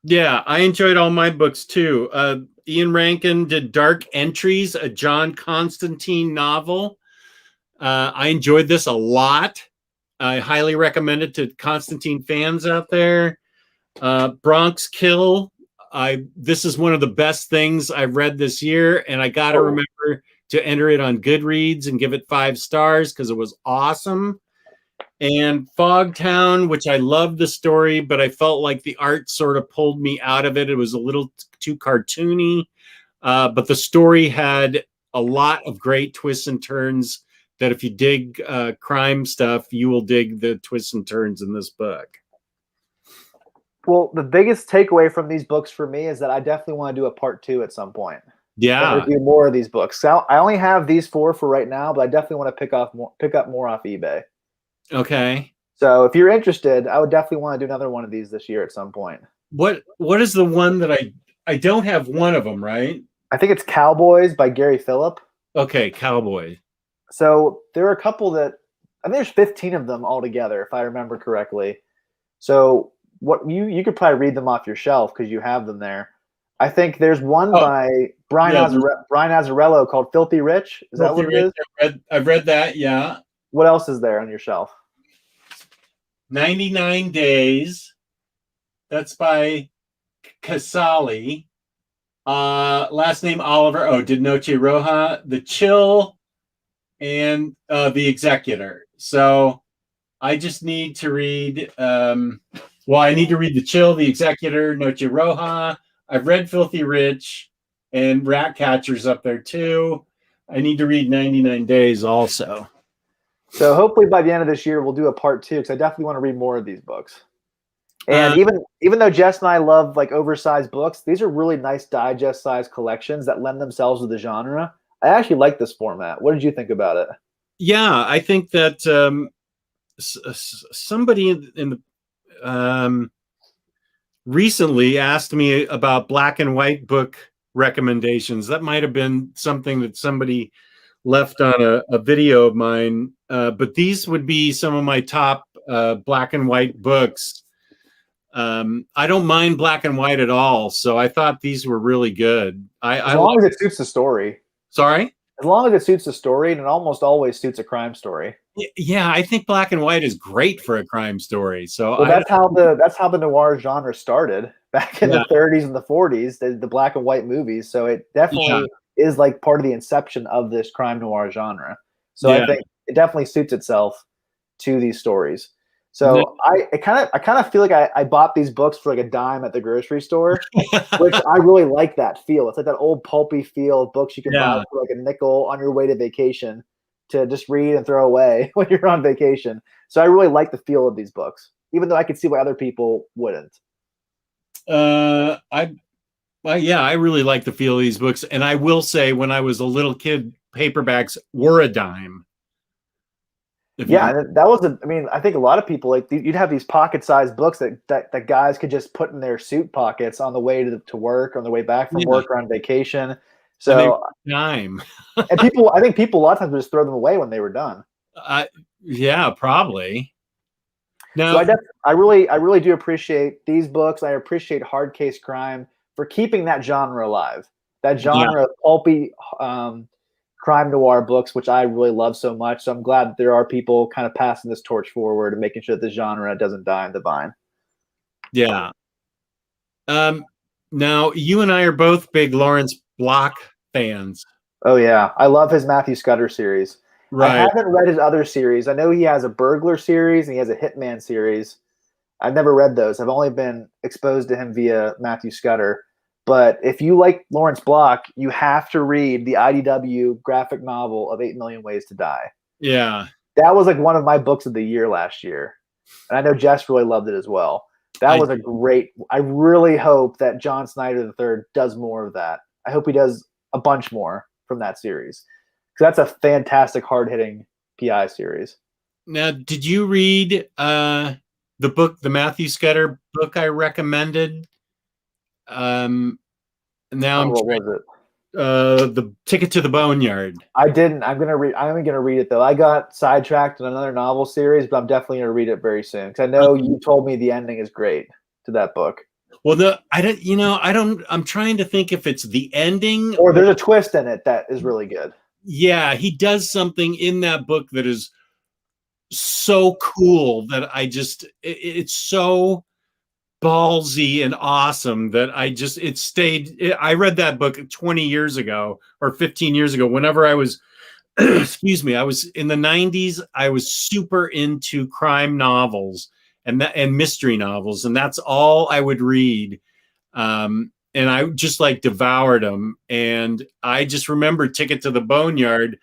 S1: Yeah, I enjoyed all my books too. Ian Rankin did Dark Entries, a John Constantine novel. I enjoyed this a lot. I highly recommend it to Constantine fans out there. Bronx Kill. This is one of the best things I've read this year, and I got to remember to enter it on Goodreads and give it 5 stars because it was awesome. And Fogtown, which I loved the story, but I felt like the art sort of pulled me out of it. It was a little too cartoony, but the story had a lot of great twists and turns that if you dig crime stuff, you will dig the twists and turns in this book.
S2: Well, the biggest takeaway from these books for me is that I definitely want to do a part 2 at some point.
S1: Yeah.
S2: Review more of these books. So I only have these 4 for right now, but I definitely want to pick up more off eBay.
S1: Okay.
S2: So if you're interested, I would definitely want to do another one of these this year at some point.
S1: What is the one that I don't have one of them, right?
S2: I think it's Cowboys by Gary Phillip.
S1: Okay, Cowboy.
S2: So there are a couple that I think there's 15 of them altogether, if I remember correctly. So what you could probably read them off your shelf because you have them there. I think there's one by Brian Azzarello called Filthy Rich. Is that what it is?
S1: I've read that, yeah.
S2: What else is there on your shelf?
S1: 99 Days. That's by Casali. Last name Oliver. Oh, Did Noche Roja, The Chill, and The Executor. So I just need to read. I need to read The Chill, The Executor, Noche Roja. I've read Filthy Rich, and Ratcatcher's up there too. I need to read 99 Days also.
S2: So hopefully by the end of this year, we'll do a part 2 because I definitely want to read more of these books. And even though Jess and I love like oversized books, these are really nice digest sized collections that lend themselves to the genre. I actually like this format. What did you think about it?
S1: Yeah, I think that somebody in the recently asked me about black and white book recommendations. That might have been something that somebody left on a video of mine, but these would be some of my top black and white books. I don't mind black and white at all, so I thought these were really good.
S2: As long as it suits the story.
S1: Sorry?
S2: As long as it suits the story, and it almost always suits a crime story.
S1: Yeah, I think black and white is great for a crime story. So
S2: well, that's how the noir genre started back in the 30s and the 40s, the black and white movies. So it definitely is like part of the inception of this crime noir genre. So I think it definitely suits itself to these stories. So I kind of feel like I bought these books for like a dime at the grocery store, which I really like that feel. It's like that old pulpy feel of books you can buy for like a nickel on your way to vacation to just read and throw away when you're on vacation. So I really like the feel of these books, even though I could see why other people wouldn't.
S1: I really like the feel of these books. And I will say, when I was a little kid, paperbacks were a dime.
S2: That was I think a lot of people, like, you'd have these pocket-sized books that guys could just put in their suit pockets on the way to work, on the way back from work, or on vacation. So
S1: time.
S2: And I think people a lot of times would just throw them away when they were done.
S1: Yeah, probably. No,
S2: so I really do appreciate these books. I appreciate Hard Case Crime for keeping that genre alive. That genre of pulpy crime noir books, which I really love so much. So I'm glad that there are people kind of passing this torch forward and making sure that the genre doesn't die on the vine.
S1: Yeah. Now, you and I are both big Lawrence Block fans.
S2: Oh, yeah. I love his Matthew Scudder series. Right. I haven't read his other series. I know he has a burglar series and he has a hitman series. I've never read those. I've only been exposed to him via Matthew Scudder. But if you like Lawrence Block, you have to read the IDW graphic novel of 8 Million Ways to Die.
S1: Yeah.
S2: That was like one of my books of the year last year. And I know Jess really loved it as well. That was a great – I really hope that John Snyder III does more of that. I hope he does a bunch more from that series. Because that's a fantastic, hard-hitting PI series.
S1: Now, did you read the book, the Matthew Scudder book I recommended? Now
S2: what was it?
S1: The Ticket to the Boneyard.
S2: I didn't. I'm gonna read it though. I got sidetracked in another novel series, but I'm definitely gonna read it very soon because I know you told me the ending is great to that book.
S1: Well, I'm trying to think if it's the ending
S2: or there's a twist in it that is really good.
S1: Yeah, he does something in that book that is so cool that it's so ballsy and awesome that I read that book 20 years ago or 15 years ago. Whenever I was, excuse me, I was in the 90s, I was super into crime novels and mystery novels. And that's all I would read. And I just like devoured them. And I just remember Ticket to the Boneyard.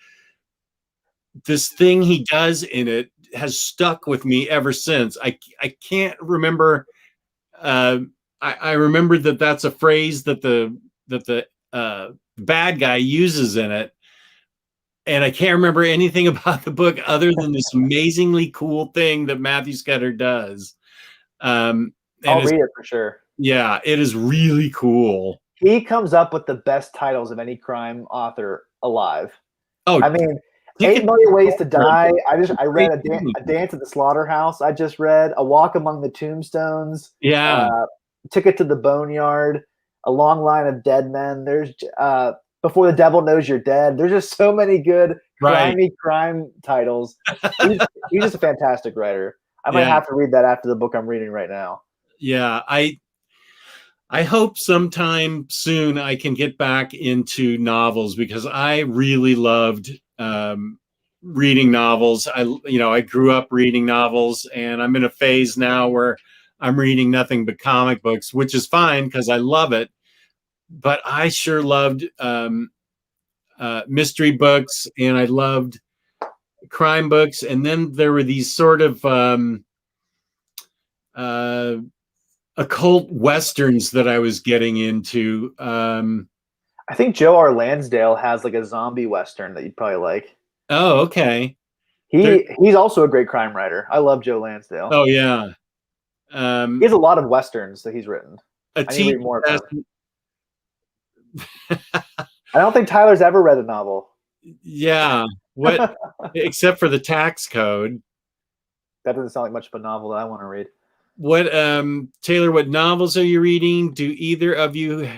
S1: This thing he does in it has stuck with me ever since. I can't remember. I remember that's a phrase that the bad guy uses in it, and I can't remember anything about the book other than this amazingly cool thing that Matthew Scudder does.
S2: I'll read it for sure.
S1: Yeah, it is really cool.
S2: He comes up with the best titles of any crime author alive.
S1: Oh,
S2: I mean, 8 Million Ways to Die. I read a Dance at the Slaughterhouse. I just read A Walk Among the Tombstones.
S1: Yeah.
S2: Ticket to the Boneyard. A Long Line of Dead Men. There's Before the Devil Knows You're Dead. There's just so many good crime titles. He's just a fantastic writer. I might have to read that after the book I'm reading right now.
S1: Yeah, I hope sometime soon I can get back into novels because I really loved reading novels. I grew up reading novels, and I'm in a phase now where I'm reading nothing but comic books, which is fine because I love it. But I sure loved mystery books, and I loved crime books. And then there were these sort of uh, occult westerns that I was getting into.
S2: I think Joe R. Lansdale has like a zombie western that you'd probably like.
S1: Oh, okay.
S2: He's also a great crime writer. I love Joe Lansdale.
S1: Oh, yeah.
S2: He has a lot of westerns that he's written.
S1: A
S2: I need to read more of
S1: TV.
S2: I don't think Tyler's ever read a novel.
S1: Yeah. What? Except for the tax code.
S2: That doesn't sound like much of a novel that I want to read.
S1: What, Taylor? What novels are you reading? Do either of you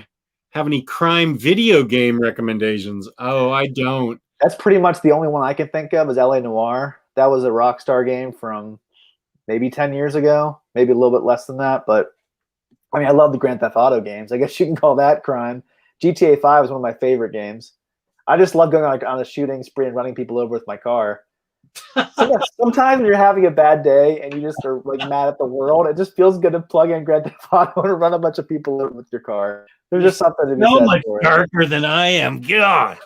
S1: have any crime video game recommendations? Oh, I don't.
S2: That's pretty much the only one I can think of is L.A. Noire. That was a Rockstar game from maybe 10 years ago, maybe a little bit less than that. But I mean, I love the Grand Theft Auto games. I guess you can call that crime. GTA 5 is one of my favorite games. I just love going on a shooting spree and running people over with my car. Sometimes when you're having a bad day and you just are like mad at the world, it just feels good to plug in Grand Theft Auto and run a bunch of people over with your car. There's just something to be said
S1: much
S2: for it.
S1: darker than I am. God.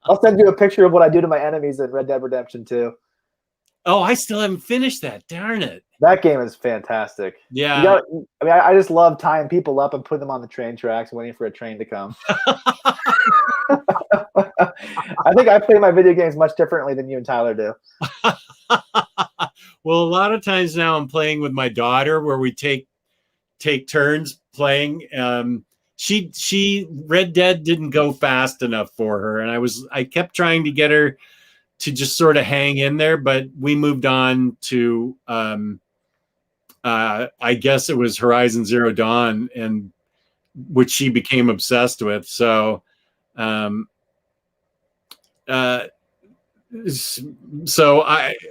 S2: I'll send you a picture of what I do to my enemies in Red Dead Redemption 2.
S1: Oh, I still haven't finished that. Darn it.
S2: That game is fantastic.
S1: Yeah.
S2: I just love tying people up and putting them on the train tracks and waiting for a train to come. I think I play my video games much differently than you and Tyler do.
S1: Well, a lot of times now I'm playing with my daughter where we take turns playing. She Red Dead didn't go fast enough for her, and I kept trying to get her to just sort of hang in there, but we moved on to I guess it was Horizon Zero Dawn, and which she became obsessed with. So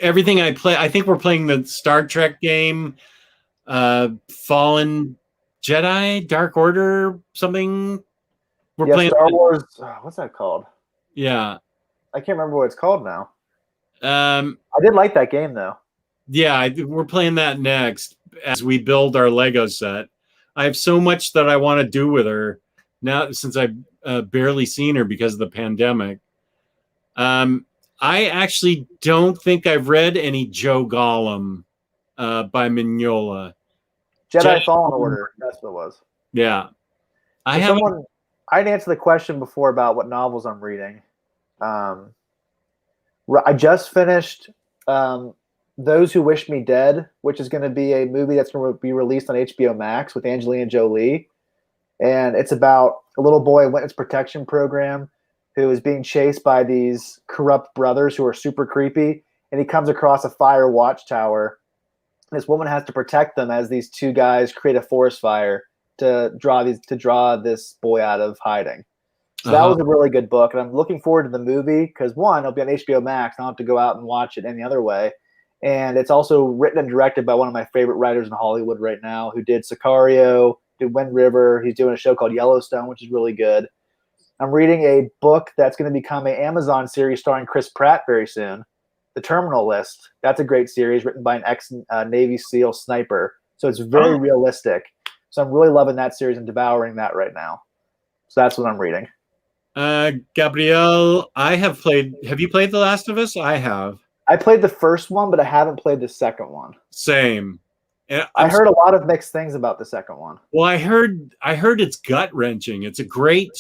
S1: everything I play, I think we're playing the Star Trek game, Fallen Jedi, Dark Order, something. We're playing
S2: Star Wars. What's that called?
S1: Yeah,
S2: I can't remember what it's called now.
S1: I
S2: did like that game though.
S1: Yeah, we're playing that next as we build our Lego set. I have so much that I want to do with her now since I've barely seen her because of the pandemic. I actually don't think I've read any Joe Gollum by Mignola.
S2: Jedi Fallen Order. That's what it was.
S1: Yeah.
S2: I didn't answer the question before about what novels I'm reading. I just finished Those Who Wish Me Dead, which is going to be a movie that's going to be released on HBO Max with Angelina Jolie. And it's about a little boy in witness protection program who is being chased by these corrupt brothers who are super creepy. And he comes across a fire watchtower. This woman has to protect them as these two guys create a forest fire to draw this boy out of hiding. So that was a really good book, and I'm looking forward to the movie because one, it'll be on HBO Max. I don't have to go out and watch it any other way. And it's also written and directed by one of my favorite writers in Hollywood right now, who did Sicario, did Wind River. He's doing a show called Yellowstone, which is really good. I'm reading a book that's going to become an Amazon series starring Chris Pratt very soon, The Terminal List. That's a great series written by an ex-Navy SEAL sniper. So it's very realistic. So I'm really loving that series and devouring that right now. So that's what I'm reading.
S1: Gabrielle, have you played The Last of Us? I have.
S2: I played the first one, but I haven't played the second one.
S1: Same. And
S2: I heard a lot of mixed things about the second one.
S1: Well, I heard it's gut-wrenching. It's a great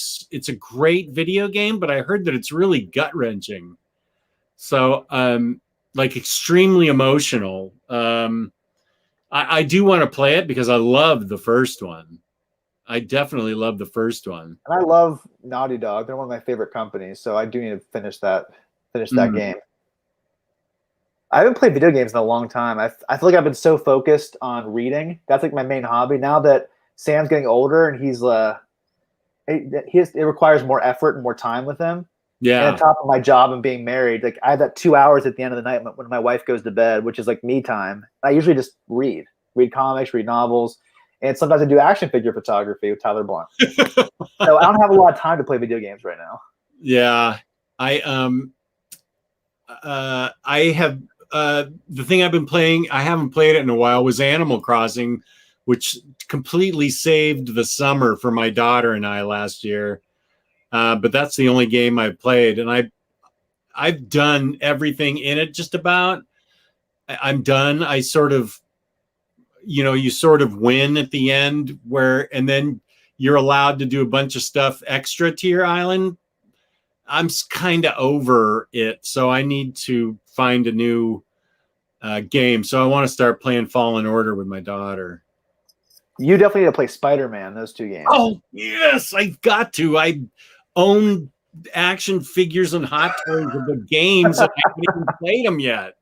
S1: video game, but I heard that it's really gut-wrenching. So, like extremely emotional. I do want to play it because I love the first one. I definitely love the first one. And
S2: I love Naughty Dog. They're one of my favorite companies, so I do need to finish that game. I haven't played video games in a long time. I feel like I've been so focused on reading. That's like my main hobby. Now that Sam's getting older and it requires more effort and more time with him. Yeah. And on top of my job and being married, like I have that 2 hours at the end of the night when my wife goes to bed, which is like me time. I usually just read comics, read novels. And sometimes I do action figure photography with Tyler Blunt. So I don't have a lot of time to play video games right now.
S1: Yeah, I have the thing I've been playing. I haven't played it in a while. Was Animal Crossing, which completely saved the summer for my daughter and I last year. But that's the only game I've played, and I've done everything in it just about. I'm done. I sort of, you sort of win at the end and then you're allowed to do a bunch of stuff extra to your island. I'm kind of over it, so I need to find a new game. So I want to start playing Fallen Order with my daughter.
S2: You definitely need to play Spider-Man, those two games.
S1: Oh, yes, I've got to. I own action figures and hot toys of the games, and I haven't even played them yet.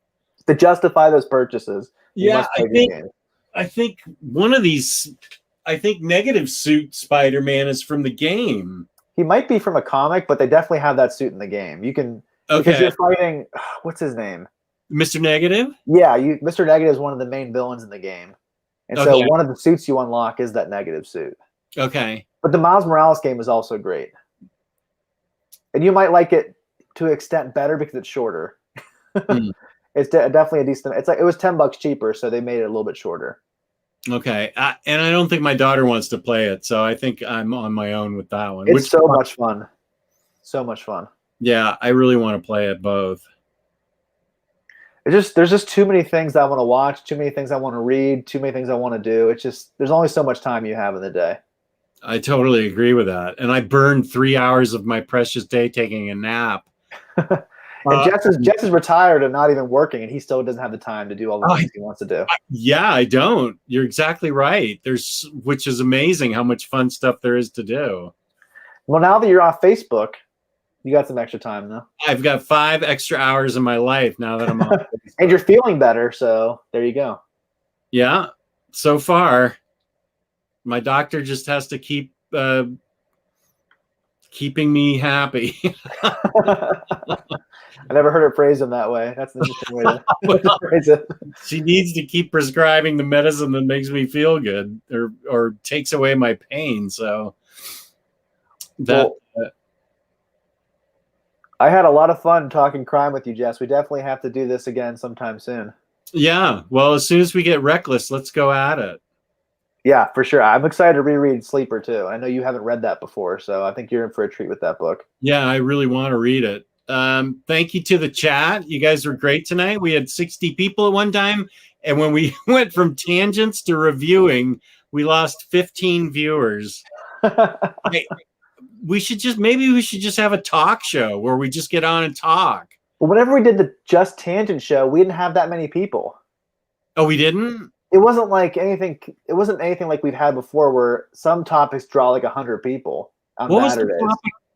S2: To justify those purchases,
S1: yeah, I think one of these, I think Negative Suit Spider-Man is from the game.
S2: He might be from a comic, but they definitely have that suit in the game. You can, because you're fighting, what's his name?
S1: Mr. Negative?
S2: Yeah, Mr. Negative is one of the main villains in the game. And so one of the suits you unlock is that Negative suit. Okay. But the Miles Morales game is also great. And you might like it to an extent better because it's shorter. It's definitely a decent. It's like it was $10 cheaper, so they made it a little bit shorter. Okay,
S1: and I don't think my daughter wants to play it, so I think I'm on my own with that one.
S2: It's so much fun, so much fun.
S1: Yeah, I really want to play it both.
S2: There's just too many things I want to watch, too many things I want to read, too many things I want to do. It's just there's only so much time you have in the day.
S1: I totally agree with that, and I burned 3 hours of my precious day taking a nap.
S2: And Jess is retired and not even working, and he still doesn't have the time to do all the things he wants to do.
S1: Yeah, I don't. You're exactly right. Which is amazing how much fun stuff there is to do.
S2: Well, now that you're off Facebook, you got some extra time, though.
S1: I've got 5 extra hours in my life now that I'm off Facebook.
S2: And you're feeling better, so there you go.
S1: Yeah, so far. My doctor just has to keep keeping me happy.
S2: I never heard it phrased in that way. That's an interesting way to phrase it.
S1: She needs to keep prescribing the medicine that makes me feel good or takes away my pain. So
S2: I had a lot of fun talking crime with you, Jess. We definitely have to do this again sometime soon.
S1: Yeah. Well, as soon as we get reckless, let's go at it.
S2: Yeah, for sure. I'm excited to reread Sleeper too. I know you haven't read that before, so I think you're in for a treat with that book.
S1: Yeah, I really want to read it. Thank you to the chat. You guys were great tonight. We had 60 people at one time, and when we went from tangents to reviewing, we lost 15 viewers. We should just have a talk show where we just get on and talk.
S2: Well, whenever we did the Just Tangent show, we didn't have that many people.
S1: Oh, we didn't?
S2: It wasn't anything like we've had before where some topics draw like 100 people on Saturdays.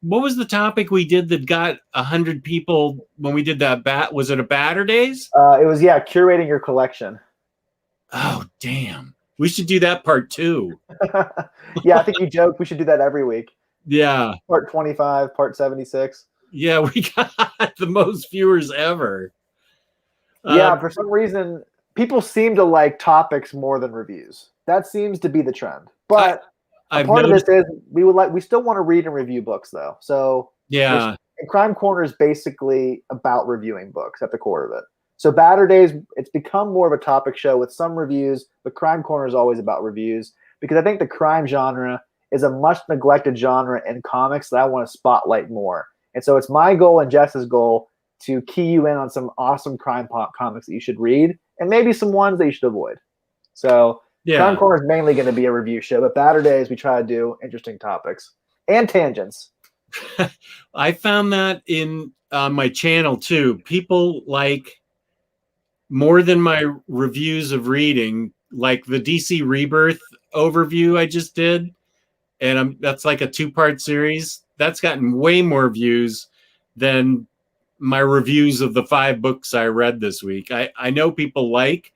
S1: What was the topic we did that got 100 people when we did that was it a Batter Days?
S2: It was, curating your collection.
S1: Oh, damn. We should do that part 2.
S2: Yeah, I think you joked we should do that every week.
S1: Yeah.
S2: Part 25, part 76.
S1: Yeah, we got the most viewers ever.
S2: Yeah, for some reason, people seem to like topics more than reviews. That seems to be the trend. But part of this is we still want to read and review books though. So
S1: yeah,
S2: Crime Corner is basically about reviewing books at the core of it. So Batter Days, it's become more of a topic show with some reviews, but Crime Corner is always about reviews because I think the crime genre is a much neglected genre in comics that I want to spotlight more. And so it's my goal and Jess's goal to key you in on some awesome crime comics that you should read and maybe some ones that you should avoid. So Crime Corner is mainly going to be a review show, but Batter Days, we try to do interesting topics and tangents.
S1: I found that in my channel too. People like more than my reviews of reading, like the DC Rebirth overview I just did. And that's like a 2-part series. That's gotten way more views than my reviews of the 5 books I read this week. I know people like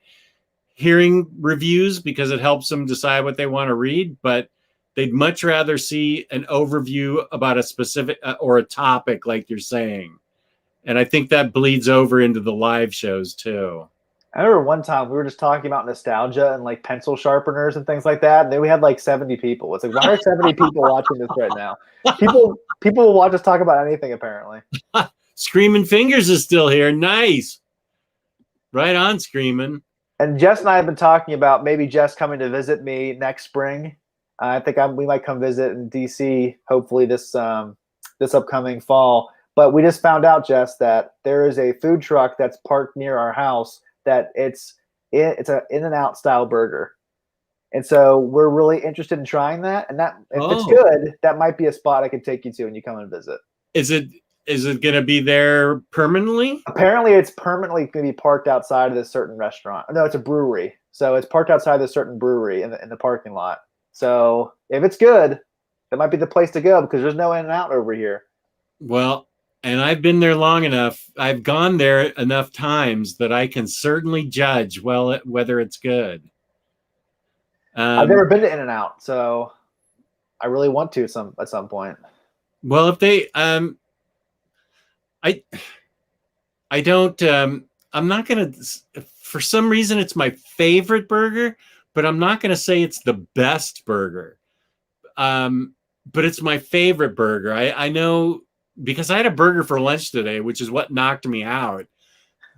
S1: hearing reviews because it helps them decide what they want to read, but they'd much rather see an overview about a specific or a topic like you're saying. And I think that bleeds over into the live shows too.
S2: I remember one time we were just talking about nostalgia and like pencil sharpeners and things like that, and then we had like 70 people. It's like, why are 70 people watching this right now? People will watch us talk about anything apparently.
S1: Screaming Fingers is still here. Nice. Right on, Screaming.
S2: And Jess and I have been talking about maybe Jess coming to visit me next spring. I think we might come visit in DC hopefully this upcoming fall. But we just found out, Jess, that there is a food truck that's parked near our house that it's an In-N-Out style burger. And so we're really interested in trying that. And that if it's good, that might be a spot I could take you to when you come and visit.
S1: Is it going to be there permanently?
S2: Apparently, it's permanently going to be parked outside of this certain restaurant. No, it's a brewery. So it's parked outside this certain brewery in the parking lot. So if it's good, that might be the place to go because there's no In-N-Out over here.
S1: Well, and I've been there long enough. I've gone there enough times that I can certainly judge whether it's good.
S2: I've never been to In-N-Out, so I really want to at some point.
S1: Well, if they, I don't. I'm not gonna. For some reason, it's my favorite burger, but I'm not gonna say it's the best burger. But it's my favorite burger. I know because I had a burger for lunch today, which is what knocked me out.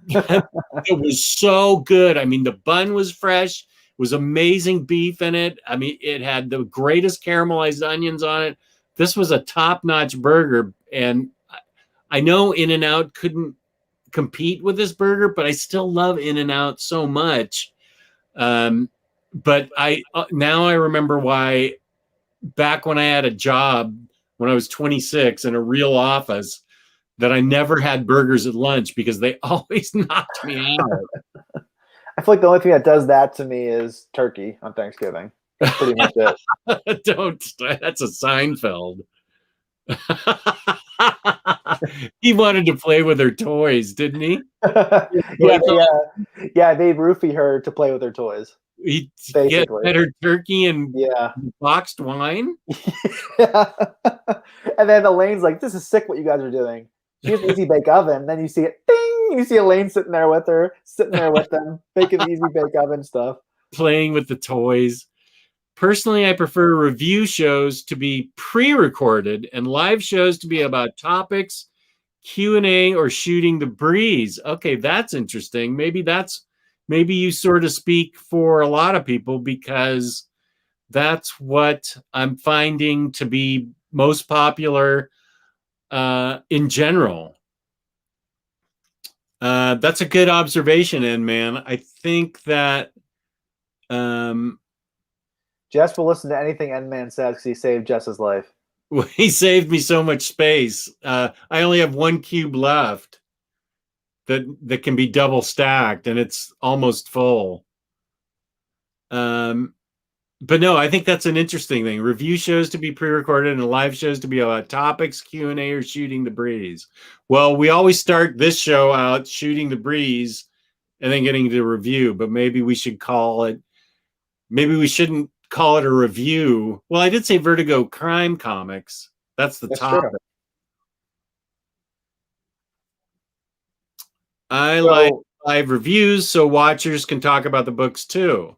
S1: It was so good. I mean, the bun was fresh. Was amazing beef in it. I mean, it had the greatest caramelized onions on it. This was a top-notch burger, and I know In-N-Out couldn't compete with this burger, but I still love In-N-Out so much. But now I remember why back when I had a job when I was 26 in a real office that I never had burgers at lunch because they always knocked me out.
S2: I feel like the only thing that does that to me is turkey on Thanksgiving. That's pretty much it.
S1: That's a Seinfeld. He wanted to play with her toys, didn't he?
S2: Yeah, they roofie her to play with her toys.
S1: He get her turkey and boxed wine.
S2: Yeah. And then Elaine's like, "This is sick what you guys are doing." She has an easy bake oven. Then you see it, ding! You see Elaine sitting there with them, making the easy bake oven stuff.
S1: Playing with the toys. Personally, I prefer review shows to be pre-recorded and live shows to be about topics, Q&A, or shooting the breeze. Okay, that's interesting. Maybe you sort of speak for a lot of people because that's what I'm finding to be most popular in general. That's a good observation, man. I think that
S2: Jess will listen to anything N-Man says because he saved Jess's life.
S1: He saved me so much space. I only have one cube left that can be double stacked, and it's almost full. But no, I think that's an interesting thing. Review shows to be pre-recorded and live shows to be about topics, Q&A, or shooting the breeze. Well, we always start this show out shooting the breeze and then getting to review, but maybe we should call it, maybe we shouldn't call it a review. Well, I did say Vertigo Crime Comics. That's the topic. True. I like live reviews so watchers can talk about the books too.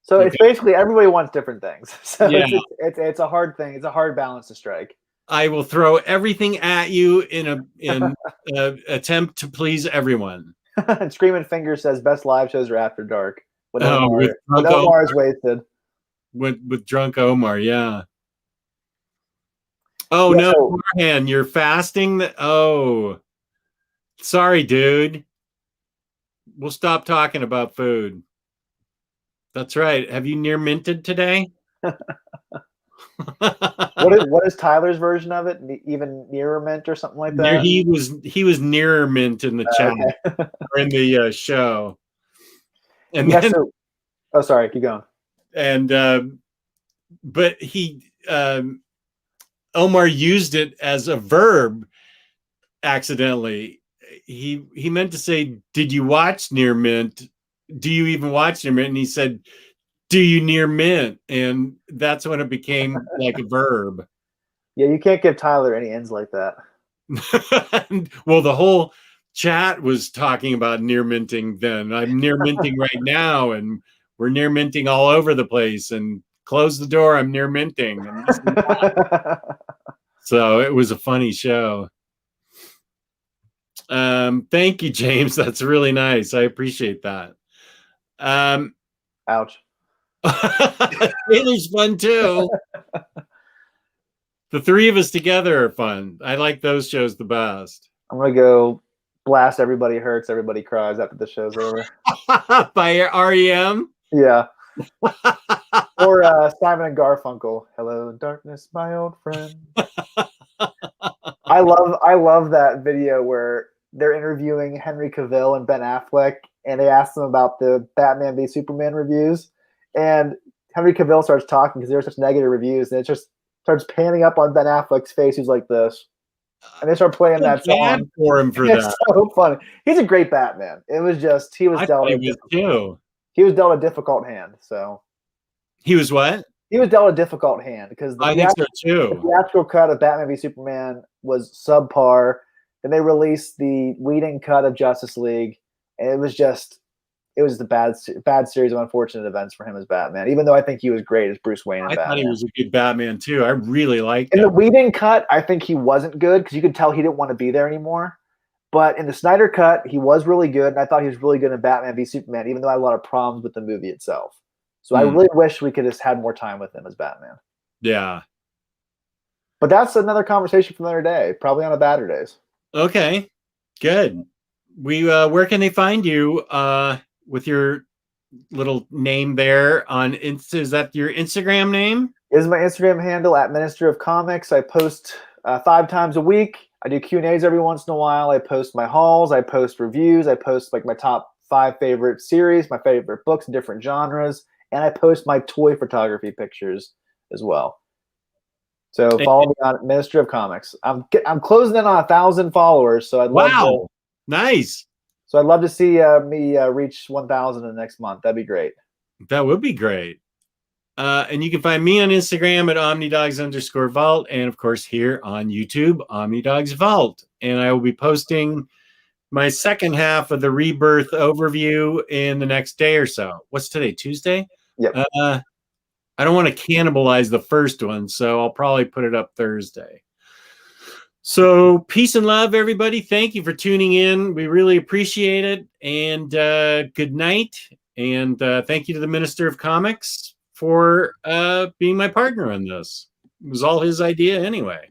S2: So it's basically everybody wants different things. So yeah. It's a hard thing. It's a hard balance to strike.
S1: I will throw everything at you in an attempt to please everyone.
S2: And Screaming Finger says best live shows are after dark. When Omar is wasted.
S1: With drunk Omar, yeah. Oh yeah, no, Marhan, you're fasting. Sorry, dude. We'll stop talking about food. That's right. Have you near minted today?
S2: What is Tyler's version of it? Even nearer mint or something like that?
S1: He was nearer mint in the chat or in the show. And
S2: yeah, then, sorry, keep going.
S1: And but Omar used it as a verb accidentally. He meant to say, "Did you watch near mint? Do you even watch near mint?" And he said, "Do you near mint?" And that's when it became like a verb.
S2: Yeah, you can't give Tyler any ends like that.
S1: Well, the chat was talking about near minting then. I'm near minting right now, and we're near minting all over the place. And close the door, I'm near minting. And so it was a funny show. Thank you, James. That's really nice. I appreciate that.
S2: Ouch.
S1: Taylor's fun too. The three of us together are fun. I like those shows the best.
S2: I'm gonna go blast Everybody Hurts, Everybody Cries after the show's over.
S1: By REM?
S2: Yeah. Or Simon and Garfunkel. Hello, darkness, my old friend. I love that video where they're interviewing Henry Cavill and Ben Affleck, and they ask them about the Batman v Superman reviews, and Henry Cavill starts talking because there were such negative reviews, and it just starts panning up on Ben Affleck's face, who's like this, and they start playing that song
S1: for him for
S2: it's
S1: that.
S2: So funny. He's a great Batman. It was just he was dealt a difficult hand. So
S1: he was what?
S2: He was dealt a difficult hand because
S1: I think so too.
S2: The theatrical cut of Batman v Superman was subpar. Then they released the Whedon cut of Justice League, and it was the bad series of unfortunate events for him as Batman. Even though I think he was great as Bruce Wayne.
S1: I thought he was a good Batman too. I really liked
S2: him. In the Whedon cut, I think he wasn't good because you could tell he didn't want to be there anymore. But in the Snyder cut, he was really good, and I thought he was really good in Batman v Superman, even though I had a lot of problems with the movie itself. So I really wish we could have had more time with him as Batman.
S1: Yeah.
S2: But that's another conversation for another day, probably on a Batter Days.
S1: Okay, good. Where can they find you with your little name there on Insta? Is that your Instagram name?
S2: It is my Instagram handle at Minister of Comics. I post 5 times a week. I do Q&As every once in a while. I post my hauls. I post reviews. I post like my top 5 favorite series, my favorite books in different genres. And I post my toy photography pictures as well. So follow me on Ministry of Comics. I'm closing in on 1,000 followers, so I'd love
S1: nice.
S2: So I'd love to see me reach 1,000 in the next month. That'd be great.
S1: That would be great. And you can find me on Instagram at omnidogs_vault, and of course here on YouTube, Omnidogs Vault. And I will be posting my second half of the Rebirth overview in the next day or so. What's today? Tuesday?
S2: Yep.
S1: I don't want to cannibalize the first one, so I'll probably put it up Thursday. So peace and love, everybody. Thank you for tuning in. We really appreciate it. And good night. And thank you to the Minister of Comics for being my partner on this. It was all his idea anyway.